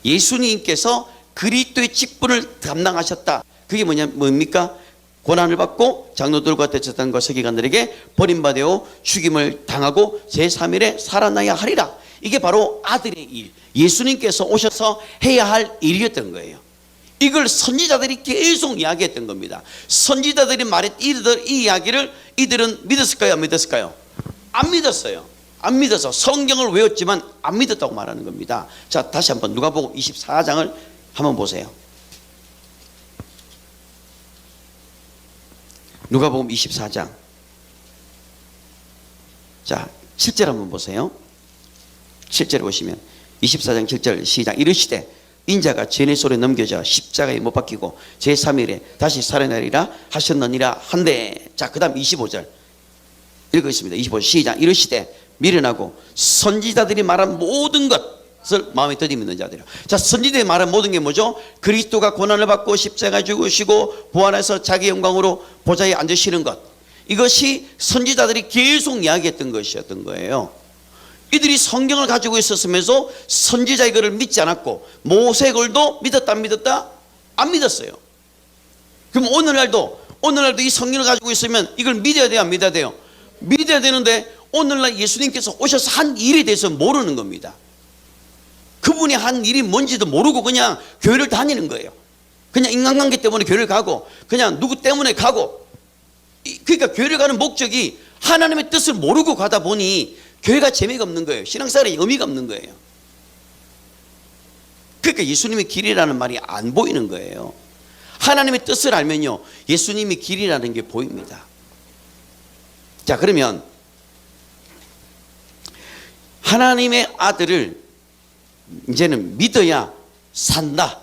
예수님께서 그리스도의 직분을 감당하셨다. 그게 뭡니까? 고난을 받고 장로들과 대제사장과 서기관들에게 버림받아 죽임을 당하고 제3일에 살아나야 하리라. 이게 바로 아들의 일, 예수님께서 오셔서 해야 할 일이었던 거예요. 이걸 선지자들이 계속 이야기했던 겁니다. 선지자들이 말했던 이 이야기를 이들은 믿었을까요? 안 믿었을까요? 안 믿었어요. 안 믿어서 성경을 외웠지만 안 믿었다고 말하는 겁니다. 자, 다시 한번 누가복음 24장을 한번 보세요. 누가복음 24장 자 7절 한번 보세요. 7절 보시면 24장 7절 시작. 이르시되 인자가 죄의 손에 넘겨져 십자가에 못 박히고 제3일에 다시 살아나리라 하셨느니라 한데, 자, 그 다음 25절 읽겠습니다. 25절 시작. 이르시되 미련하고 선지자들이 말한 모든 것을 마음에 더디 믿는 자들이라. 자, 선지자들이 말한 모든 게 뭐죠? 그리스도가 고난을 받고 십자가에 죽으시고 부활해서 자기 영광으로 보좌에 앉으시는 것, 이것이 선지자들이 계속 이야기했던 것이었던 거예요. 이들이 성경을 가지고 있었으면서 선지자 이거를 믿지 않았고, 모세글도 믿었다 안 믿었다? 안 믿었어요. 그럼 오늘날도 이 성경을 가지고 있으면 이걸 믿어야 돼요 안 믿어야 돼요? 믿어야 되는데 오늘날 예수님께서 오셔서 한 일에 대해서 모르는 겁니다. 그분이 한 일이 뭔지도 모르고 그냥 교회를 다니는 거예요. 그냥 인간관계 때문에 교회를 가고, 그냥 누구 때문에 가고, 그러니까 교회를 가는 목적이 하나님의 뜻을 모르고 가다 보니 교회가 재미가 없는 거예요. 신앙생활에 의미가 없는 거예요. 그러니까 예수님의 길이라는 말이 안 보이는 거예요. 하나님의 뜻을 알면요, 예수님이 길이라는 게 보입니다. 자, 그러면 하나님의 아들을 이제는 믿어야 산다,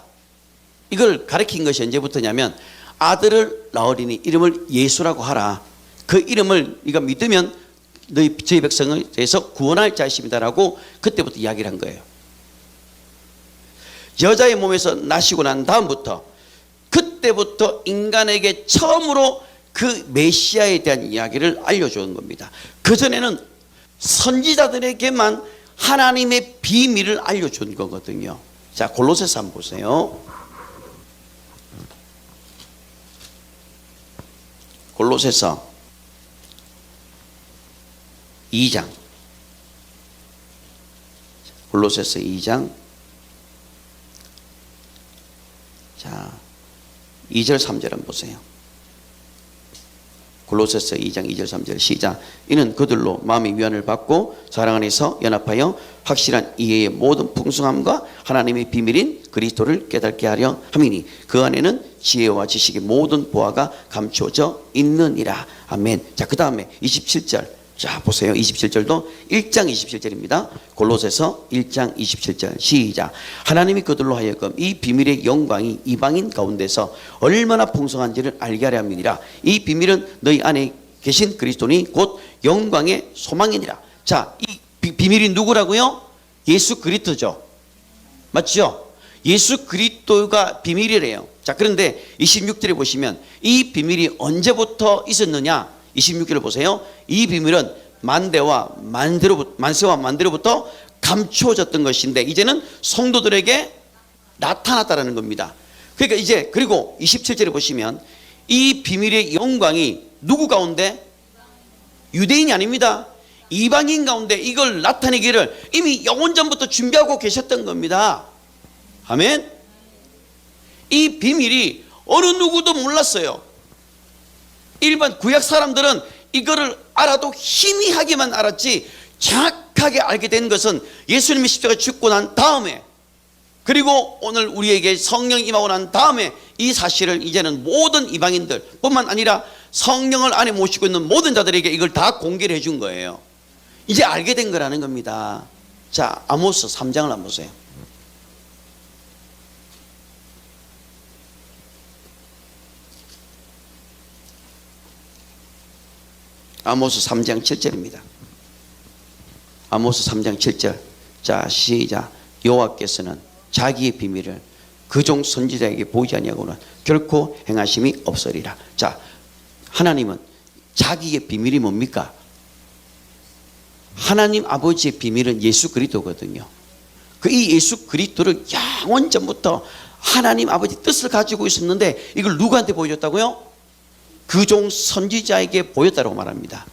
이걸 가르친 것이 언제부터냐면, 아들을 낳으리니 이름을 예수라고 하라. 그 이름을 네가 믿으면 너희 저희 백성을 대해서 구원할 자이십니다라고 그때부터 이야기를 한 거예요. 여자의 몸에서 나시고 난 다음부터, 그때부터 인간에게 처음으로 그 메시아에 대한 이야기를 알려주는 겁니다. 그전에는 선지자들에게만 하나님의 비밀을 알려준 거거든요. 자, 골로새서 한번 보세요. 골로새서 2장, 골로새서 2장, 자, 2절 3절 한번 보세요. 골로새서 2장 2절 3절 시작. 이는 그들로 마음의 위안을 받고 사랑 안에서 연합하여 확실한 이해의 모든 풍성함과 하나님의 비밀인 그리스도를 깨닫게 하려 함이니 그 안에는 지혜와 지식의 모든 보화가 감추어져 있느니라. 아멘. 자, 그 다음에 27절. 자, 보세요. 27절도 1장 27절입니다. 골로새서 1장 27절 시작. 하나님이 그들로 하여금 이 비밀의 영광이 이방인 가운데서 얼마나 풍성한지를 알게 하려 함이니라. 이 비밀은 너희 안에 계신 그리스도니 곧 영광의 소망이니라. 자, 이 비밀이 누구라고요? 예수 그리스도죠. 맞죠? 예수 그리스도가 비밀이래요. 자, 그런데 26절에 보시면 이 비밀이 언제부터 있었느냐? 26절을 보세요. 이 비밀은 만세와 만대로부터 감추어졌던 것인데 이제는 성도들에게 나타났다는 겁니다. 그러니까 이제, 그리고 27절에 보시면 이 비밀의 영광이 누구 가운데? 유대인이 아닙니다. 이방인 가운데 이걸 나타내기를 이미 영원 전부터 준비하고 계셨던 겁니다. 아멘. 이 비밀이 어느 누구도 몰랐어요. 일반 구약 사람들은 이거를 알아도 희미하게만 알았지 정확하게 알게 된 것은 예수님이 십자가에 죽고 난 다음에, 그리고 오늘 우리에게 성령이 임하고 난 다음에 이 사실을 이제는 모든 이방인들 뿐만 아니라 성령을 안에 모시고 있는 모든 자들에게 이걸 다 공개를 해준 거예요. 이제 알게 된 거라는 겁니다. 자, 아모스 3장을 한번 보세요. 아모스 3장 7절입니다. 아모스 3장 7절. 자, 시작. 여호와께서는 자기의 비밀을 그종 선지자에게 보이지 아니하고는 결코 행하심이 없으리라. 자, 하나님은 자기의 비밀이 뭡니까? 하나님 아버지의 비밀은 예수 그리스도거든요. 그 이 예수 그리스도를 영원 전부터 하나님 아버지 뜻을 가지고 있었는데 이걸 누구한테 보여줬다고요? 그종 선지자에게 보였다고 말합니다.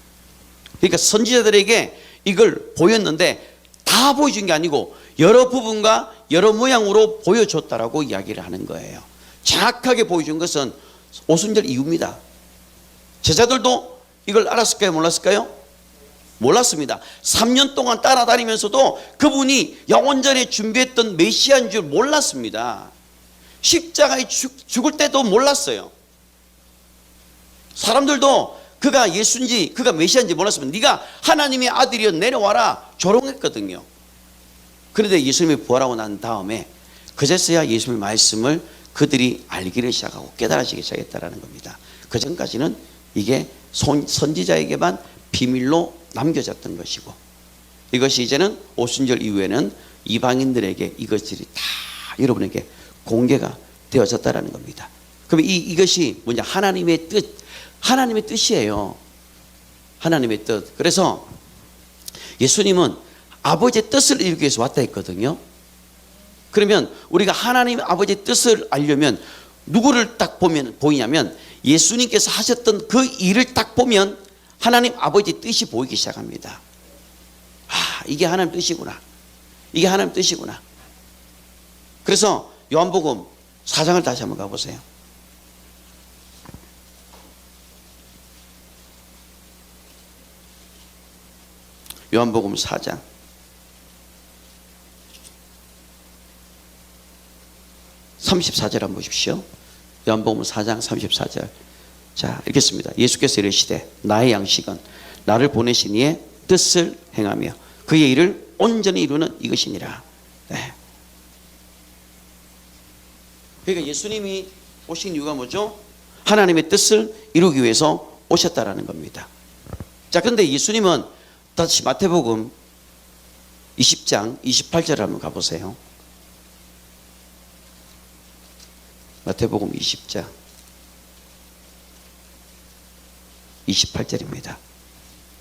그러니까 선지자들에게 이걸 보였는데 다 보여준 게 아니고 여러 부분과 여러 모양으로 보여줬다라고 이야기를 하는 거예요. 정확하게 보여준 것은 오순절 이후입니다. 제자들도 이걸 알았을까요? 몰랐을까요? 몰랐습니다. 3년 동안 따라다니면서도 그분이 영원전에 준비했던 메시아인 줄 몰랐습니다. 십자가에 죽을 때도 몰랐어요. 사람들도 그가 예수인지 그가 메시아인지 몰랐으면 네가 하나님의 아들이여 내려와라 조롱했거든요. 그런데 예수님이 부활하고 난 다음에 그제서야 예수님의 말씀을 그들이 알기를 시작하고 깨달아지기 시작했다는 겁니다. 그 전까지는 이게 선지자에게만 비밀로 남겨졌던 것이고, 이것이 이제는 오순절 이후에는 이방인들에게 이것들이 다 여러분에게 공개가 되어졌다는 겁니다. 그럼 이것이 뭐냐? 하나님의 뜻, 하나님의 뜻이에요. 하나님의 뜻. 그래서 예수님은 아버지의 뜻을 이루기 위해서 왔다 했거든요. 그러면 우리가 하나님 아버지의 뜻을 알려면 누구를 딱 보이냐면 예수님께서 하셨던 그 일을 딱 보면 하나님 아버지의 뜻이 보이기 시작합니다. 아, 이게 하나님 뜻이구나. 이게 하나님 뜻이구나. 그래서 요한복음 4장을 다시 한번 가보세요. 요한복음 4장 34절 한번 보십시오. 요한복음 4장 34절. 자, 읽겠습니다. 예수께서 이르시되 나의 양식은 나를 보내신 이의 뜻을 행하며 그의 일을 온전히 이루는 이것이니라. 네. 그러니까 예수님이 오신 이유가 뭐죠? 하나님의 뜻을 이루기 위해서 오셨다라는 겁니다. 자, 그런데 예수님은 다시 마태복음 20장 28절 한번 가보세요. 마태복음 20장 28절입니다.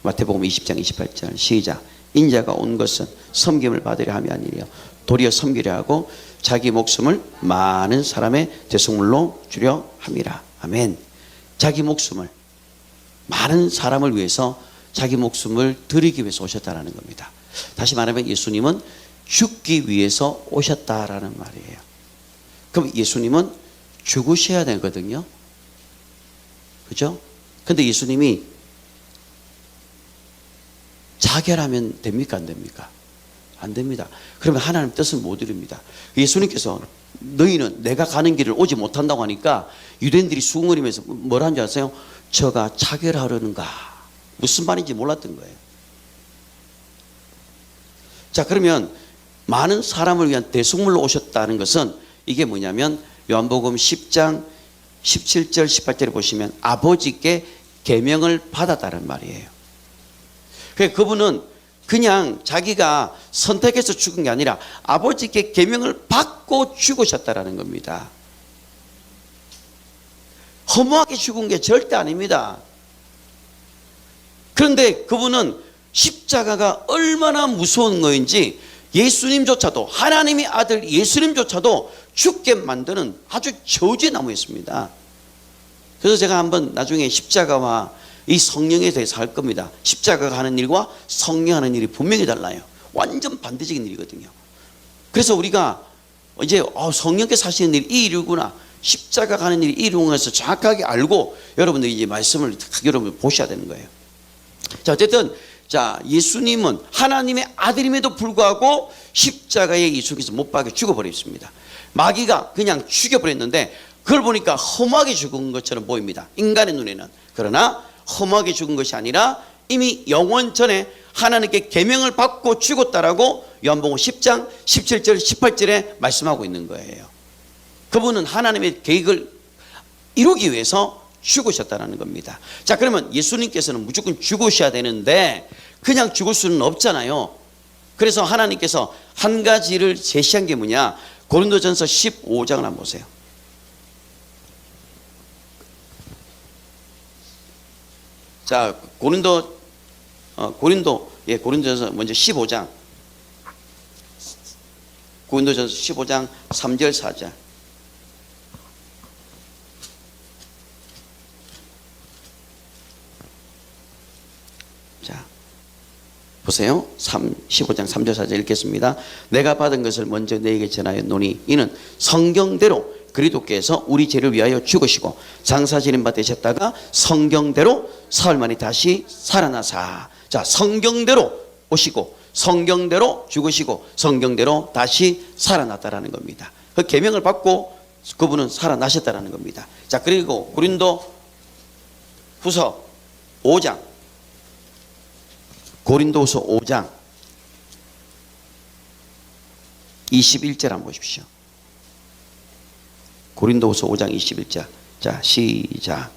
마태복음 20장 28절 시작. 인자가 온 것은 섬김을 받으려 함이 아니라 도리어 섬기려 하고 자기 목숨을 많은 사람의 대속물로 주려 함이라. 아멘. 자기 목숨을 많은 사람을 위해서 자기 목숨을 드리기 위해서 오셨다는 겁니다. 다시 말하면 예수님은 죽기 위해서 오셨다라는 말이에요. 그럼 예수님은 죽으셔야 되거든요. 그죠? 근데 예수님이 자결하면 됩니까? 안 됩니까? 안 됩니다. 그러면 하나님 뜻을 못 이룹니다. 예수님께서 너희는 내가 가는 길을 오지 못한다고 하니까 유대인들이 수군거리면서 뭐라는 줄 아세요? 저가 자결하려는가? 무슨 말인지 몰랐던 거예요. 자, 그러면 많은 사람을 위한 대속물로 오셨다는 것은 이게 뭐냐면 요한복음 10장 17절 18절에 보시면 아버지께 계명을 받았다는 말이에요. 그러니까 그분은 그냥 자기가 선택해서 죽은 게 아니라 아버지께 계명을 받고 죽으셨다는 겁니다. 허무하게 죽은 게 절대 아닙니다. 그런데 그분은 십자가가 얼마나 무서운 거인지 예수님조차도, 하나님의 아들 예수님조차도 죽게 만드는 아주 저주의 나무였습니다. 그래서 제가 한번 나중에 십자가와 이 성령에 대해서 할 겁니다. 십자가가 하는 일과 성령 하는 일이 분명히 달라요. 완전 반대적인 일이거든요. 그래서 우리가 이제 성령께서 하시는 일이 이 일이구나, 십자가가 하는 일이 이 일이구나 해서 정확하게 알고 여러분들이 이제 말씀을 여러분 보셔야 되는 거예요. 자, 어쨌든 자, 예수님은 하나님의 아들임에도 불구하고 십자가에 예수께서 못 박혀 죽어버렸습니다. 마귀가 그냥 죽여버렸는데 그걸 보니까 허무하게 죽은 것처럼 보입니다. 인간의 눈에는. 그러나 허무하게 죽은 것이 아니라 이미 영원 전에 하나님께 계명을 받고 죽었다라고 요한복음 10장 17절 18절에 말씀하고 있는 거예요. 그분은 하나님의 계획을 이루기 위해서 죽으셨다는 겁니다. 자, 그러면 예수님께서는 무조건 죽으셔야 되는데 그냥 죽을 수는 없잖아요. 그래서 하나님께서 한 가지를 제시한 게 뭐냐? 고린도전서 15장을 한번 보세요. 자, 고린도전서 먼저 15장. 고린도전서 15장 3절 4절. 자, 보세요. 15장 3절 4절 읽겠습니다. 내가 받은 것을 먼저 너에게 전하였노니 이는 성경대로 그리스도께서 우리 죄를 위하여 죽으시고 장사지는 바 되셨다가 성경대로 사흘 만에 다시 살아나사. 자, 성경대로 오시고 성경대로 죽으시고 성경대로 다시 살아났다라는 겁니다. 그 계명을 받고 그분은 살아나셨다라는 겁니다. 자, 그리고 고린도 후서 5장, 고린도후서 5장 21절 한번 보십시오. 고린도후서 5장 21절. 자, 시작.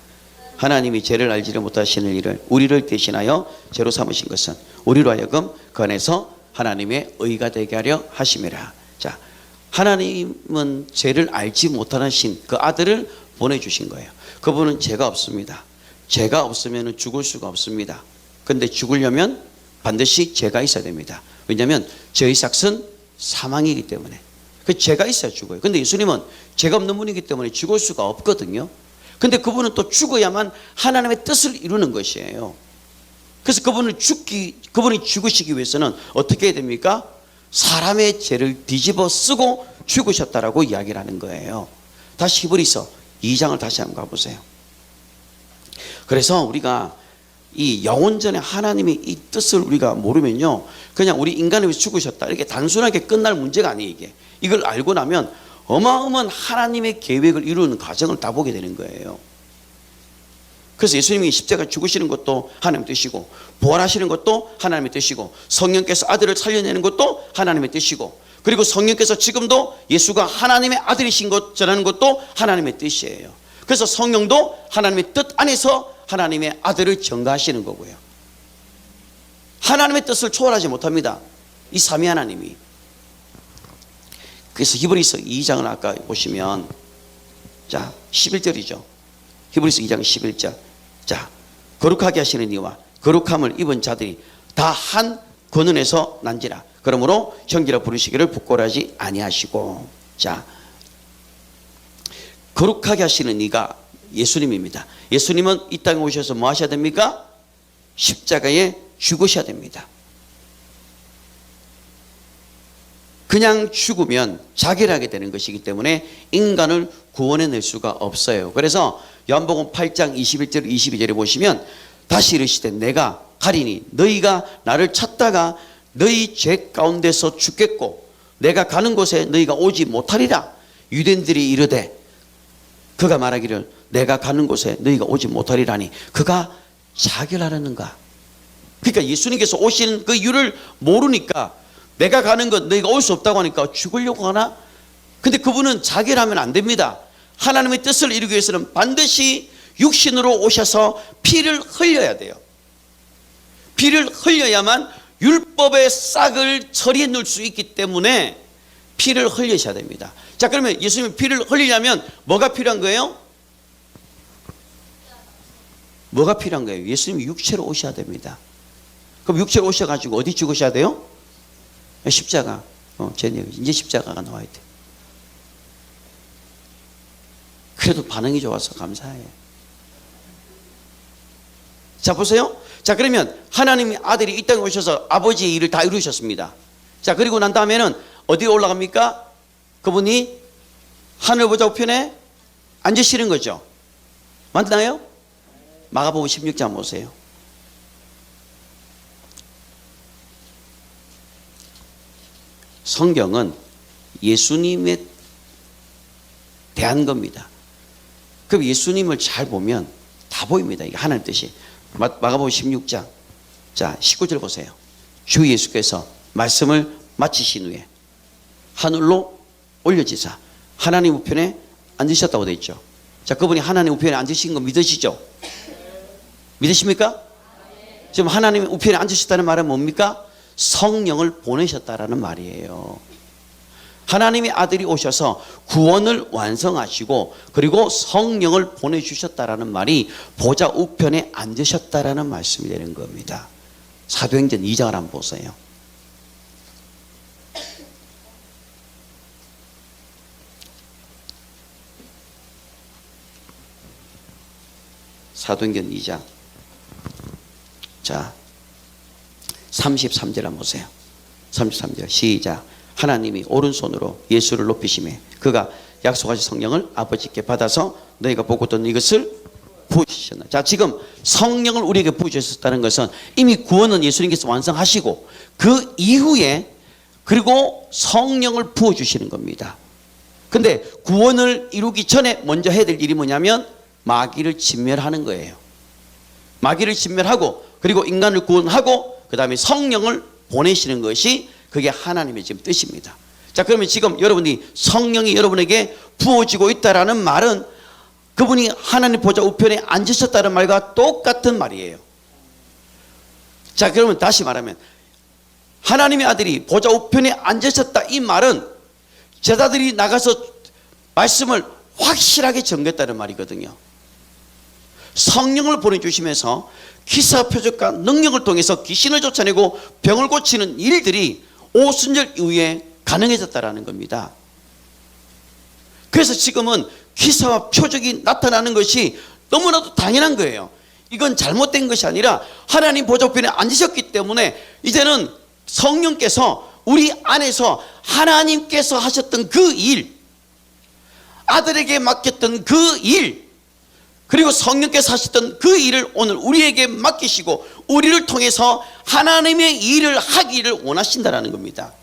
하나님이 죄를 알지를 못하시는 일을 우리를 대신하여 죄로 삼으신 것은 우리로 하여금 그 안에서 하나님의 의가 되게 하려 하심이라. 자, 하나님은 죄를 알지 못하신 그 아들을 보내주신 거예요. 그분은 죄가 없습니다. 죄가 없으면 죽을 수가 없습니다. 근데 죽으려면 반드시 죄가 있어야 됩니다. 왜냐하면 죄의 삭은 사망이기 때문에. 그 죄가 있어야 죽어요. 근데 예수님은 죄가 없는 분이기 때문에 죽을 수가 없거든요. 근데 그분은 또 죽어야만 하나님의 뜻을 이루는 것이에요. 그래서 그분이 죽으시기 위해서는 어떻게 해야 됩니까? 사람의 죄를 뒤집어 쓰고 죽으셨다라고 이야기를 하는 거예요. 다시 히브리서 2장을 다시 한번 가보세요. 그래서 우리가 이 영원전에 하나님의 이 뜻을 우리가 모르면요, 그냥 우리 인간을 위해서 죽으셨다 이렇게 단순하게 끝날 문제가 아니에요. 이걸 알고 나면 어마어마한 하나님의 계획을 이루는 과정을 다 보게 되는 거예요. 그래서 예수님이 십자가 죽으시는 것도 하나님의 뜻이고, 부활하시는 것도 하나님의 뜻이고, 성령께서 아들을 살려내는 것도 하나님의 뜻이고, 그리고 성령께서 지금도 예수가 하나님의 아들이신 것 전하는 것도 하나님의 뜻이에요. 그래서 성령도 하나님의 뜻 안에서 하나님의 아들을 전가하시는 거고요. 하나님의 뜻을 초월하지 못합니다, 이 삼위 하나님이. 그래서 히브리서 2장을 아까 보시면, 자 11절이죠. 히브리서 2장 11절. 자, 거룩하게 하시는 이와 거룩함을 입은 자들이 다 한 근원에서 난지라. 그러므로 형제라 부르시기를 부끄러워하지 아니하시고. 자, 거룩하게 하시는 이가 예수님입니다. 예수님은 이 땅에 오셔서 뭐 하셔야 됩니까? 십자가에 죽으셔야 됩니다. 그냥 죽으면 자결하게 되는 것이기 때문에 인간을 구원해낼 수가 없어요. 그래서 요한복음 8장 21절 22절에 보시면 다시 이르시되 내가 가리니 너희가 나를 찾다가 너희 죄 가운데서 죽겠고 내가 가는 곳에 너희가 오지 못하리라. 유대인들이 이르되, 그가 말하기를 내가 가는 곳에 너희가 오지 못하리라니 그가 자결하려는가. 그러니까 예수님께서 오시는 그 이유를 모르니까 내가 가는 것 너희가 올 수 없다고 하니까 죽으려고 하나? 근데 그분은 자결하면 안 됩니다. 하나님의 뜻을 이루기 위해서는 반드시 육신으로 오셔서 피를 흘려야 돼요. 피를 흘려야만 율법의 싹을 처리해 놓을 수 있기 때문에 피를 흘리셔야 됩니다. 자, 그러면 예수님이 피를 흘리려면 뭐가 필요한 거예요? 뭐가 필요한 거예요? 예수님이 육체로 오셔야 됩니다. 그럼 육체로 오셔가지고 어디 죽으셔야 돼요? 십자가. 이제 십자가가 나와야 돼. 그래도 반응이 좋아서 감사해요. 자, 보세요. 자, 그러면 하나님의 아들이 이 땅에 오셔서 아버지의 일을 다 이루셨습니다. 자, 그리고 난 다음에는 어디에 올라갑니까? 그분이 하늘 보좌 우편에 앉으시는 거죠. 맞나요? 마가복음 16장 보세요. 성경은 예수님에 대한 겁니다. 그럼 예수님을 잘 보면 다 보입니다. 이게 하나님 뜻이. 마가복음 16장 자 19절 보세요. 주 예수께서 말씀을 마치신 후에 하늘로 올려지사 하나님 우편에 앉으셨다고 되어 있죠. 자, 그분이 하나님 우편에 앉으신 거 믿으시죠? 믿으십니까? 지금 하나님 우편에 앉으셨다는 말은 뭡니까? 성령을 보내셨다라는 말이에요. 하나님의 아들이 오셔서 구원을 완성하시고 그리고 성령을 보내주셨다라는 말이 보좌 우편에 앉으셨다라는 말씀이 되는 겁니다. 사도행전 2장을 한번 보세요. 사도행전 2장 자 33절 한번 보세요. 33절 시작. 하나님이 오른손으로 예수를 높이시매 그가 약속하신 성령을 아버지께 받아서 너희가 보고 듣는 이것을 부으셨나. 자, 지금 성령을 우리에게 부으셨다는 것은 이미 구원은 예수님께서 완성하시고 그 이후에 그리고 성령을 부어주시는 겁니다. 근데 구원을 이루기 전에 먼저 해야 될 일이 뭐냐면 마귀를 진멸하는 거예요. 마귀를 진멸하고 그리고 인간을 구원하고 그 다음에 성령을 보내시는 것이 그게 하나님의 지금 뜻입니다. 자, 그러면 지금 여러분이 성령이 여러분에게 부어지고 있다라는 말은 그분이 하나님 보좌 우편에 앉으셨다는 말과 똑같은 말이에요. 자, 그러면 다시 말하면 하나님의 아들이 보좌 우편에 앉으셨다, 이 말은 제자들이 나가서 말씀을 확실하게 전했다는 말이거든요. 성령을 보내주시면서 기사 표적과 능력을 통해서 귀신을 쫓아내고 병을 고치는 일들이 오순절 이후에 가능해졌다라는 겁니다. 그래서 지금은 기사와 표적이 나타나는 것이 너무나도 당연한 거예요. 이건 잘못된 것이 아니라 하나님 보좌편에 앉으셨기 때문에 이제는 성령께서 우리 안에서 하나님께서 하셨던 그 일, 아들에게 맡겼던 그 일, 그리고 성령께서 하셨던 그 일을 오늘 우리에게 맡기시고 우리를 통해서 하나님의 일을 하기를 원하신다라는 겁니다.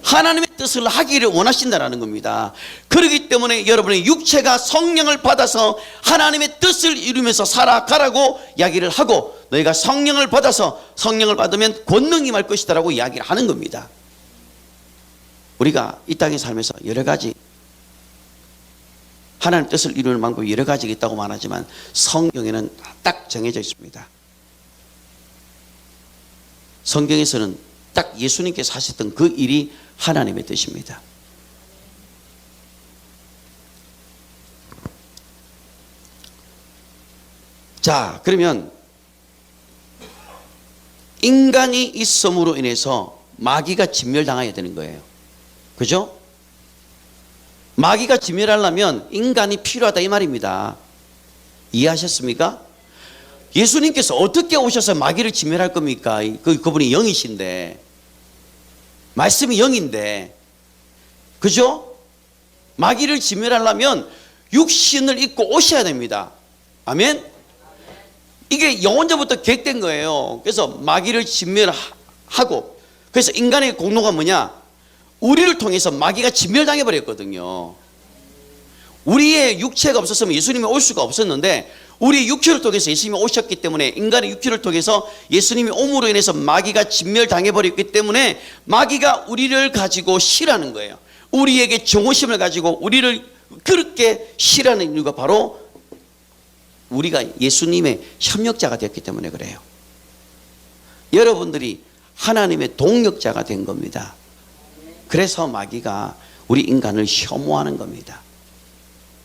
하나님의 뜻을 하기를 원하신다라는 겁니다. 그렇기 때문에 여러분의 육체가 성령을 받아서 하나님의 뜻을 이루면서 살아가라고 이야기를 하고, 너희가 성령을 받아서 성령을 받으면 권능이 임할 것이다라고 이야기를 하는 겁니다. 우리가 이 땅에 살면서 여러 가지 하나님 뜻을 이루는 방법이 여러 가지가 있다고 말하지만 성경에는 딱 정해져 있습니다. 성경에서는 딱 예수님께서 하셨던 그 일이 하나님의 뜻입니다. 자, 그러면 인간이 있음으로 인해서 마귀가 진멸당해야 되는 거예요. 그죠? 마귀가 진멸하려면 인간이 필요하다 이 말입니다. 이해하셨습니까? 예수님께서 어떻게 오셔서 마귀를 진멸할 겁니까? 그분이 영이신데, 말씀이 영인데, 그죠? 마귀를 진멸하려면 육신을 입고 오셔야 됩니다. 아멘? 이게 영원전부터 계획된 거예요. 그래서 마귀를 진멸하고, 그래서 인간의 공로가 뭐냐? 우리를 통해서 마귀가 진멸당해 버렸거든요. 우리의 육체가 없었으면 예수님이 올 수가 없었는데, 우리의 육체를 통해서 예수님이 오셨기 때문에, 인간의 육체를 통해서 예수님이 옴으로 인해서 마귀가 진멸당해 버렸기 때문에 마귀가 우리를 가지고 싫어하는 거예요. 우리에게 정오심을 가지고 우리를 그렇게 싫어하는 이유가 바로 우리가 예수님의 협력자가 되었기 때문에 그래요. 여러분들이 하나님의 동력자가 된 겁니다. 그래서 마귀가 우리 인간을 혐오하는 겁니다.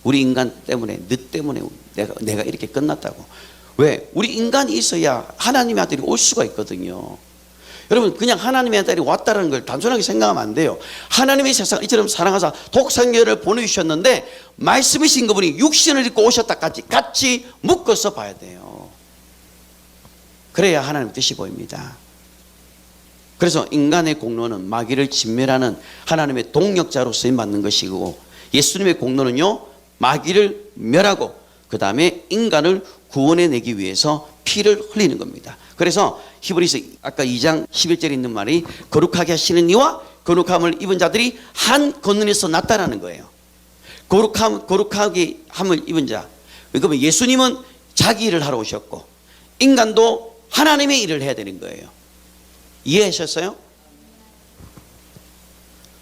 우리 인간 때문에, 너 때문에 내가 이렇게 끝났다고. 왜? 우리 인간이 있어야 하나님의 아들이 올 수가 있거든요. 여러분, 그냥 하나님의 아들이 왔다는 걸 단순하게 생각하면 안 돼요. 하나님의 세상을 이처럼 사랑하사 독생자를 보내주셨는데, 말씀이신 그분이 육신을 입고 오셨다까지 같이 묶어서 봐야 돼요. 그래야 하나님의 뜻이 보입니다. 그래서 인간의 공로는 마귀를 진멸하는 하나님의 동력자로 쓰임받는 것이고, 예수님의 공로는요, 마귀를 멸하고 그 다음에 인간을 구원해내기 위해서 피를 흘리는 겁니다. 그래서 히브리서 아까 2장 11절에 있는 말이, 거룩하게 하시는 이와 거룩함을 입은 자들이 한 권능에서 났다라는 거예요. 거룩하게 함을 입은 자, 그러면 예수님은 자기 일을 하러 오셨고 인간도 하나님의 일을 해야 되는 거예요. 이해하셨어요?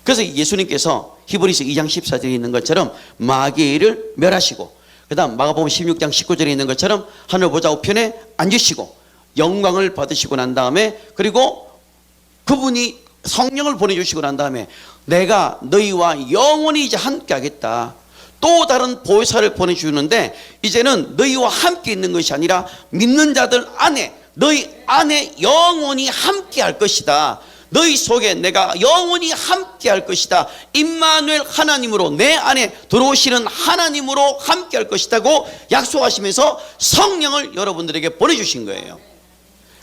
그래서 예수님께서 히브리서 2장 14절에 있는 것처럼 마귀의 일을 멸하시고, 그 다음 마가복음 16장 19절에 있는 것처럼 하늘 보좌 우편에 앉으시고 영광을 받으시고 난 다음에, 그리고 그분이 성령을 보내주시고 난 다음에 내가 너희와 영원히 이제 함께 하겠다. 또 다른 보혜사를 보내주는데, 이제는 너희와 함께 있는 것이 아니라 믿는 자들 안에, 너희 안에 영원히 함께 할 것이다. 너희 속에 내가 영원히 함께 할 것이다. 임마누엘 하나님으로, 내 안에 들어오시는 하나님으로 함께 할 것이다고 약속하시면서 성령을 여러분들에게 보내주신 거예요.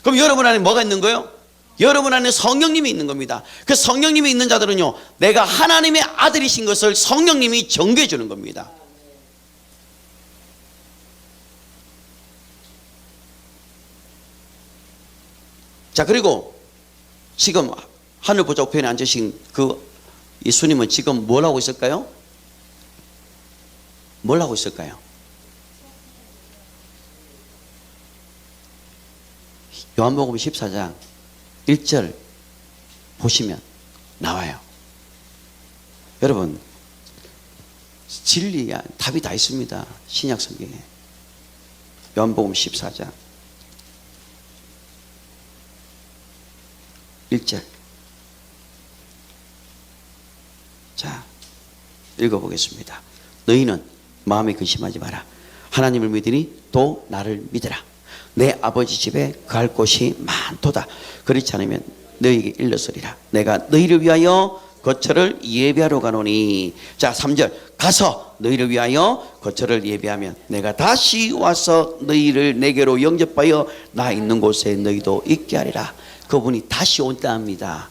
그럼 여러분 안에 뭐가 있는 거예요? 여러분 안에 성령님이 있는 겁니다. 그 성령님이 있는 자들은요, 내가 하나님의 아들이신 것을 성령님이 정죄해 주는 겁니다. 자, 그리고 지금 하늘 보좌 우편에 앉으신 그 예수님은 지금 뭘 하고 있을까요? 뭘 하고 있을까요? 요한복음 14장 1절 보시면 나와요. 여러분, 진리야 답이 다 있습니다. 신약 성경에. 요한복음 14장 1절. 자, 읽어보겠습니다. 너희는 마음에 근심하지 마라. 하나님을 믿으니 또 나를 믿으라. 내 아버지 집에 갈 곳이 많도다. 그렇지 않으면 너희에게 일렀으리라. 내가 너희를 위하여 거처를 예비하러 가노니. 자, 3절. 가서 너희를 위하여 거처를 예비하면 내가 다시 와서 너희를 내게로 영접하여 나 있는 곳에 너희도 있게 하리라. 그분이 다시 온답니다.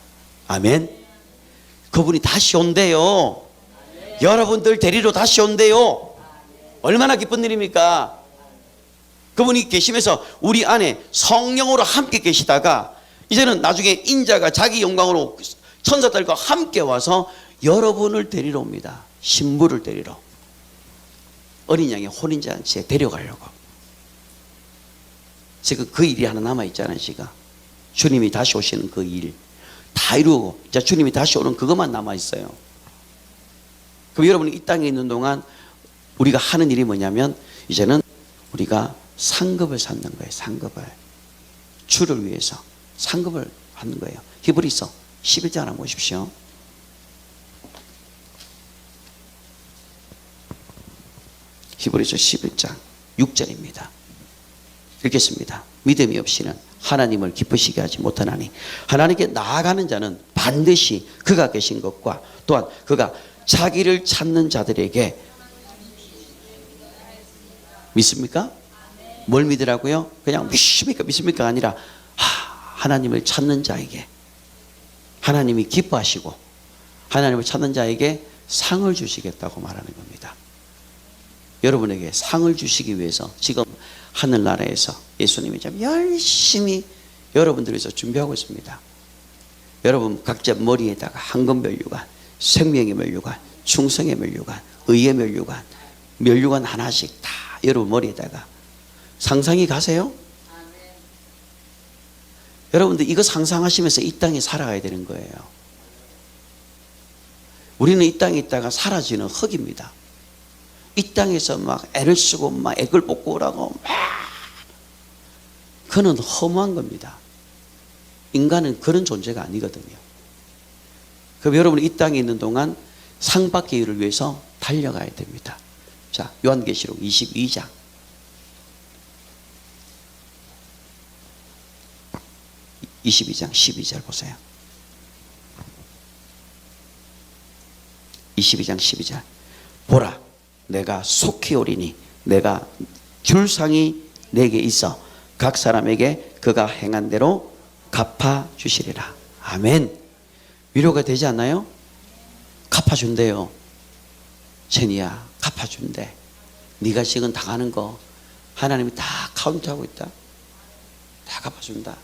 아멘. 그분이 다시 온대요. 여러분들 데리러 다시 온대요. 얼마나 기쁜 일입니까? 그분이 계시면서 우리 안에 성령으로 함께 계시다가 이제는 나중에 인자가 자기 영광으로 천사들과 함께 와서 여러분을 데리러 옵니다. 신부를 데리러. 어린 양의 혼인잔치에 데려가려고. 지금 그 일이 하나 남아있잖아요. 지금 주님이 다시 오시는 그 일 다 이루고 이제 주님이 다시 오는 그것만 남아있어요. 그럼 여러분이 이 땅에 있는 동안 우리가 하는 일이 뭐냐면 이제는 우리가 상급을 쌓는 거예요. 상급을. 주를 위해서 상급을 하는 거예요. 히브리서 11장 한번 보십시오. 히브리서 11장 6절입니다. 읽겠습니다. 믿음이 없이는 하나님을 기쁘시게 하지 못하나니 하나님께 나아가는 자는 반드시 그가 계신 것과 또한 그가 자기를 찾는 자들에게 믿습니까? 뭘 믿으라고요? 그냥 믿습니까? 아니라 하나님을 찾는 자에게 하나님이 기뻐하시고 하나님을 찾는 자에게 상을 주시겠다고 말하는 겁니다. 여러분에게 상을 주시기 위해서 지금 하늘나라에서 예수님이 참 열심히 여러분들을 위해서 준비하고 있습니다. 여러분 각자 머리에다가 황금면류관, 생명의 면류관, 충성의 면류관, 의의 면류관, 면류관 하나씩 다 여러분 머리에다가 상상이 가세요? 여러분들 이거 상상하시면서 이 땅에 살아가야 되는 거예요. 우리는 이 땅에 있다가 사라지는 흙입니다. 이 땅에서 막 애를 쓰고 막 액을 뽑고 오라고 막 그는 허무한 겁니다. 인간은 그런 존재가 아니거든요. 그럼 여러분이 이 땅에 있는 동안 상 받기 일을 위해서 달려가야 됩니다. 자, 요한계시록 22장 22장 12절 보세요. 22장 12절. 보라, 내가 속히 오리니 내가 줄 상이 내게 있어 각 사람에게 그가 행한 대로 갚아 주시리라. 아멘. 위로가 되지 않나요? 갚아준대요. 제니야, 갚아준대. 네가 지금 당하는 거 하나님이 다 카운트하고 있다. 다 갚아준다.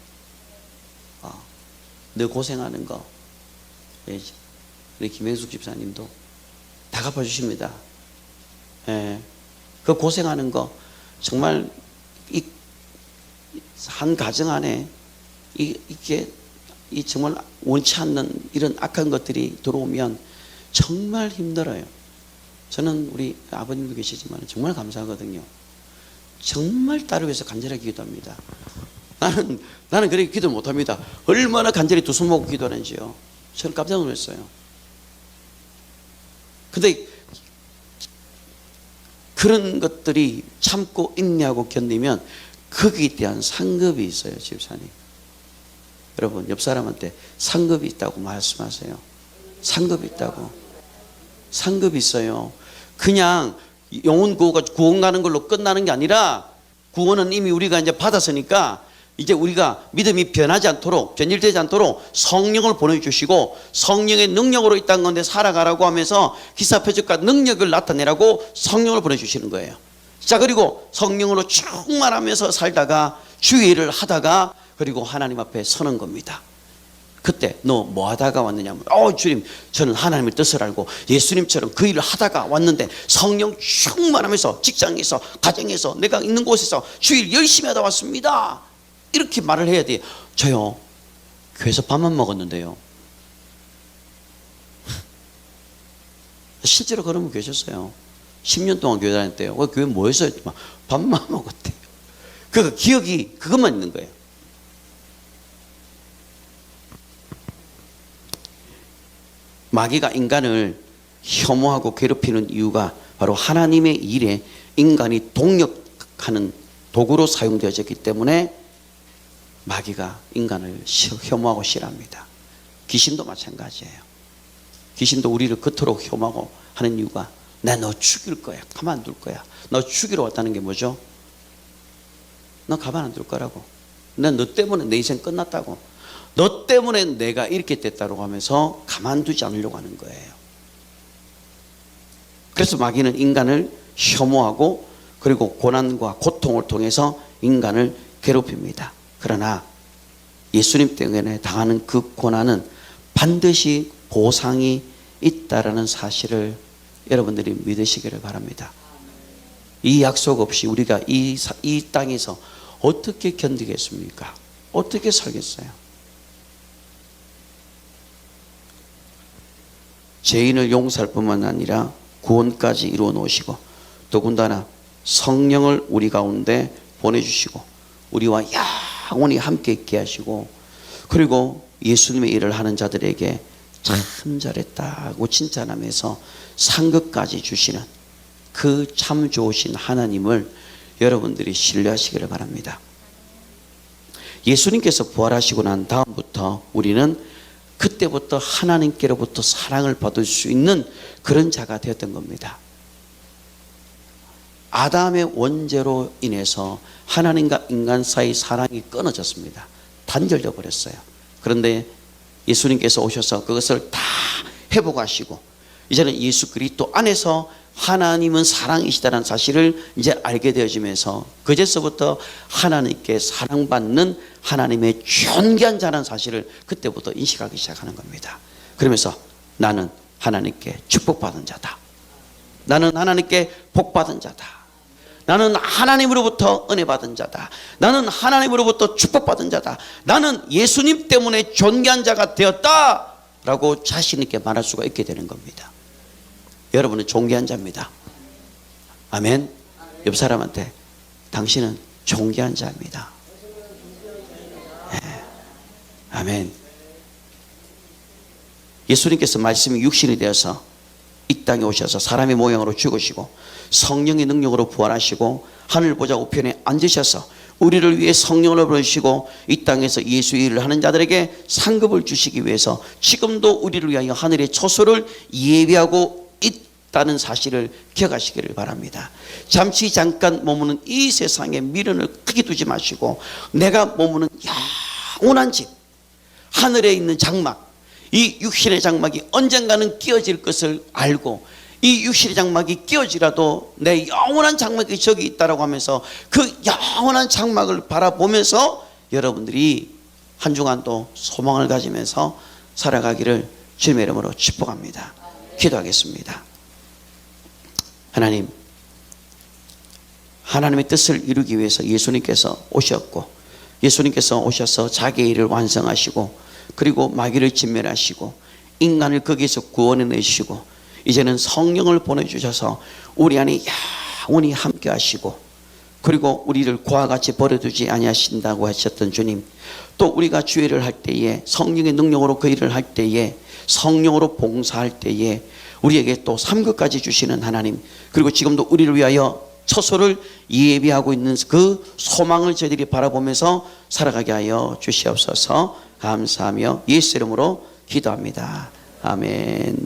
너 고생하는 거 우리 김행숙 집사님도 다 갚아주십니다. 예, 그 고생하는 거 정말 한 가정 안에 이게 정말 원치 않는 이런 악한 것들이 들어오면 정말 힘들어요. 저는 우리 아버님도 계시지만 정말 감사하거든요. 정말 딸을 위해서 간절하게 기도합니다. 나는 그렇게 기도 못합니다. 얼마나 간절히 두 손 모고 기도하는지요. 저는 깜짝 놀랐어요. 근데 그런 것들이 참고 인내하고 견디면 거기에 대한 상급이 있어요. 집사님, 여러분 옆 사람한테 상급이 있다고 말씀하세요. 상급이 있다고. 상급이 있어요. 그냥 영혼 구원가 구원 가는 걸로 끝나는 게 아니라 구원은 이미 우리가 이제 받았으니까 이제 우리가 믿음이 변하지 않도록, 변질되지 않도록 성령을 보내주시고 성령의 능력으로 이 땅 가운데 살아가라고 하면서 기사표적과 능력을 나타내라고 성령을 보내주시는 거예요. 자, 그리고 성령으로 충만하면서 살다가 주의 일을 하다가 그리고 하나님 앞에 서는 겁니다. 그때 너 뭐 하다가 왔느냐면 주님, 저는 하나님의 뜻을 알고 예수님처럼 그 일을 하다가 왔는데 성령 충만하면서 직장에서 가정에서 내가 있는 곳에서 주의 일 열심히 하다 왔습니다. 이렇게 말을 해야 돼요. 저요, 교회에서 밥만 먹었는데요, 실제로 그런 분 계셨어요. 10년 동안 교회 다녔대요. 그 교회 뭐 했어요? 밥만 먹었대요. 그 기억이 그것만 있는 거예요. 마귀가 인간을 혐오하고 괴롭히는 이유가 바로 하나님의 일에 인간이 동력하는 도구로 사용되어졌기 때문에 마귀가 인간을 혐오하고 싫어합니다. 귀신도 마찬가지예요. 귀신도 우리를 그토록 혐오하고 하는 이유가 나 너 죽일 거야. 가만 안 둘 거야. 너 죽이러 왔다는 게 뭐죠? 너 가만 안 둘 거라고. 난 너 때문에 내 인생 끝났다고. 너 때문에 내가 이렇게 됐다고 하면서 가만두지 않으려고 하는 거예요. 그래서 마귀는 인간을 혐오하고 그리고 고난과 고통을 통해서 인간을 괴롭힙니다. 그러나 예수님 때문에 당하는 그 고난은 반드시 보상이 있다라는 사실을 여러분들이 믿으시기를 바랍니다. 이 약속 없이 우리가 이 땅에서 어떻게 견디겠습니까? 어떻게 살겠어요? 죄인을 용서할 뿐만 아니라 구원까지 이루어 놓으시고 더군다나 성령을 우리 가운데 보내주시고 우리와 영원히 함께 있게 하시고 그리고 예수님의 일을 하는 자들에게 참 잘했다고 칭찬하면서 상급까지 주시는 그 참 좋으신 하나님을 여러분들이 신뢰하시기를 바랍니다. 예수님께서 부활하시고 난 다음부터 우리는 그때부터 하나님께로부터 사랑을 받을 수 있는 그런 자가 되었던 겁니다. 아담의 원죄로 인해서 하나님과 인간 사이 사랑이 끊어졌습니다. 단절되어 버렸어요. 그런데 예수님께서 오셔서 그것을 다 회복하시고 이제는 예수 그리스도 안에서 하나님은 사랑이시다는 사실을 이제 알게 되어지면서 그제서부터 하나님께 사랑받는 하나님의 존귀한 자라는 사실을 그때부터 인식하기 시작하는 겁니다. 그러면서 나는 하나님께 축복받은 자다. 나는 하나님께 복받은 자다. 나는 하나님으로부터 은혜 받은 자다. 나는 하나님으로부터 축복받은 자다. 나는 예수님 때문에 존귀한 자가 되었다 라고 자신 있게 말할 수가 있게 되는 겁니다. 여러분은 존귀한 자입니다. 아멘. 옆 사람한테 당신은 존귀한 자입니다. 네. 아멘. 예수님께서 말씀이 육신이 되어서 이 땅에 오셔서 사람의 모양으로 죽으시고 성령의 능력으로 부활하시고 하늘 보좌 우편에 앉으셔서 우리를 위해 성령을 보내시고 이 땅에서 예수의 일을 하는 자들에게 상급을 주시기 위해서 지금도 우리를 위하여 하늘의 초소를 예비하고 있다는 사실을 기억하시기를 바랍니다. 잠시 잠깐 머무는 이 세상에 미련을 크게 두지 마시고 내가 머무는 영원한 집 하늘에 있는 장막 이 육신의 장막이 언젠가는 끼어질 것을 알고 이 육신의 장막이 끼어지라도 내 영원한 장막이 저기 있다라고 하면서 그 영원한 장막을 바라보면서 여러분들이 한 주간도 소망을 가지면서 살아가기를 주님의 이름으로 축복합니다. 기도하겠습니다. 하나님, 하나님의 뜻을 이루기 위해서 예수님께서 오셨고 예수님께서 오셔서 자기의 일을 완성하시고 그리고 마귀를 진멸하시고 인간을 거기에서 구원해 내시고 이제는 성령을 보내주셔서 우리 안에 영원히 함께 하시고 그리고 우리를 고와 같이 버려두지 아니하신다고 하셨던 주님, 또 우리가 주의를 할 때에 성령의 능력으로 그 일을 할 때에 성령으로 봉사할 때에 우리에게 또 삼급까지 주시는 하나님, 그리고 지금도 우리를 위하여 처소를 예비하고 있는 그 소망을 저희들이 바라보면서 살아가게 하여 주시옵소서. 감사하며 예수 이름으로 기도합니다. 아멘.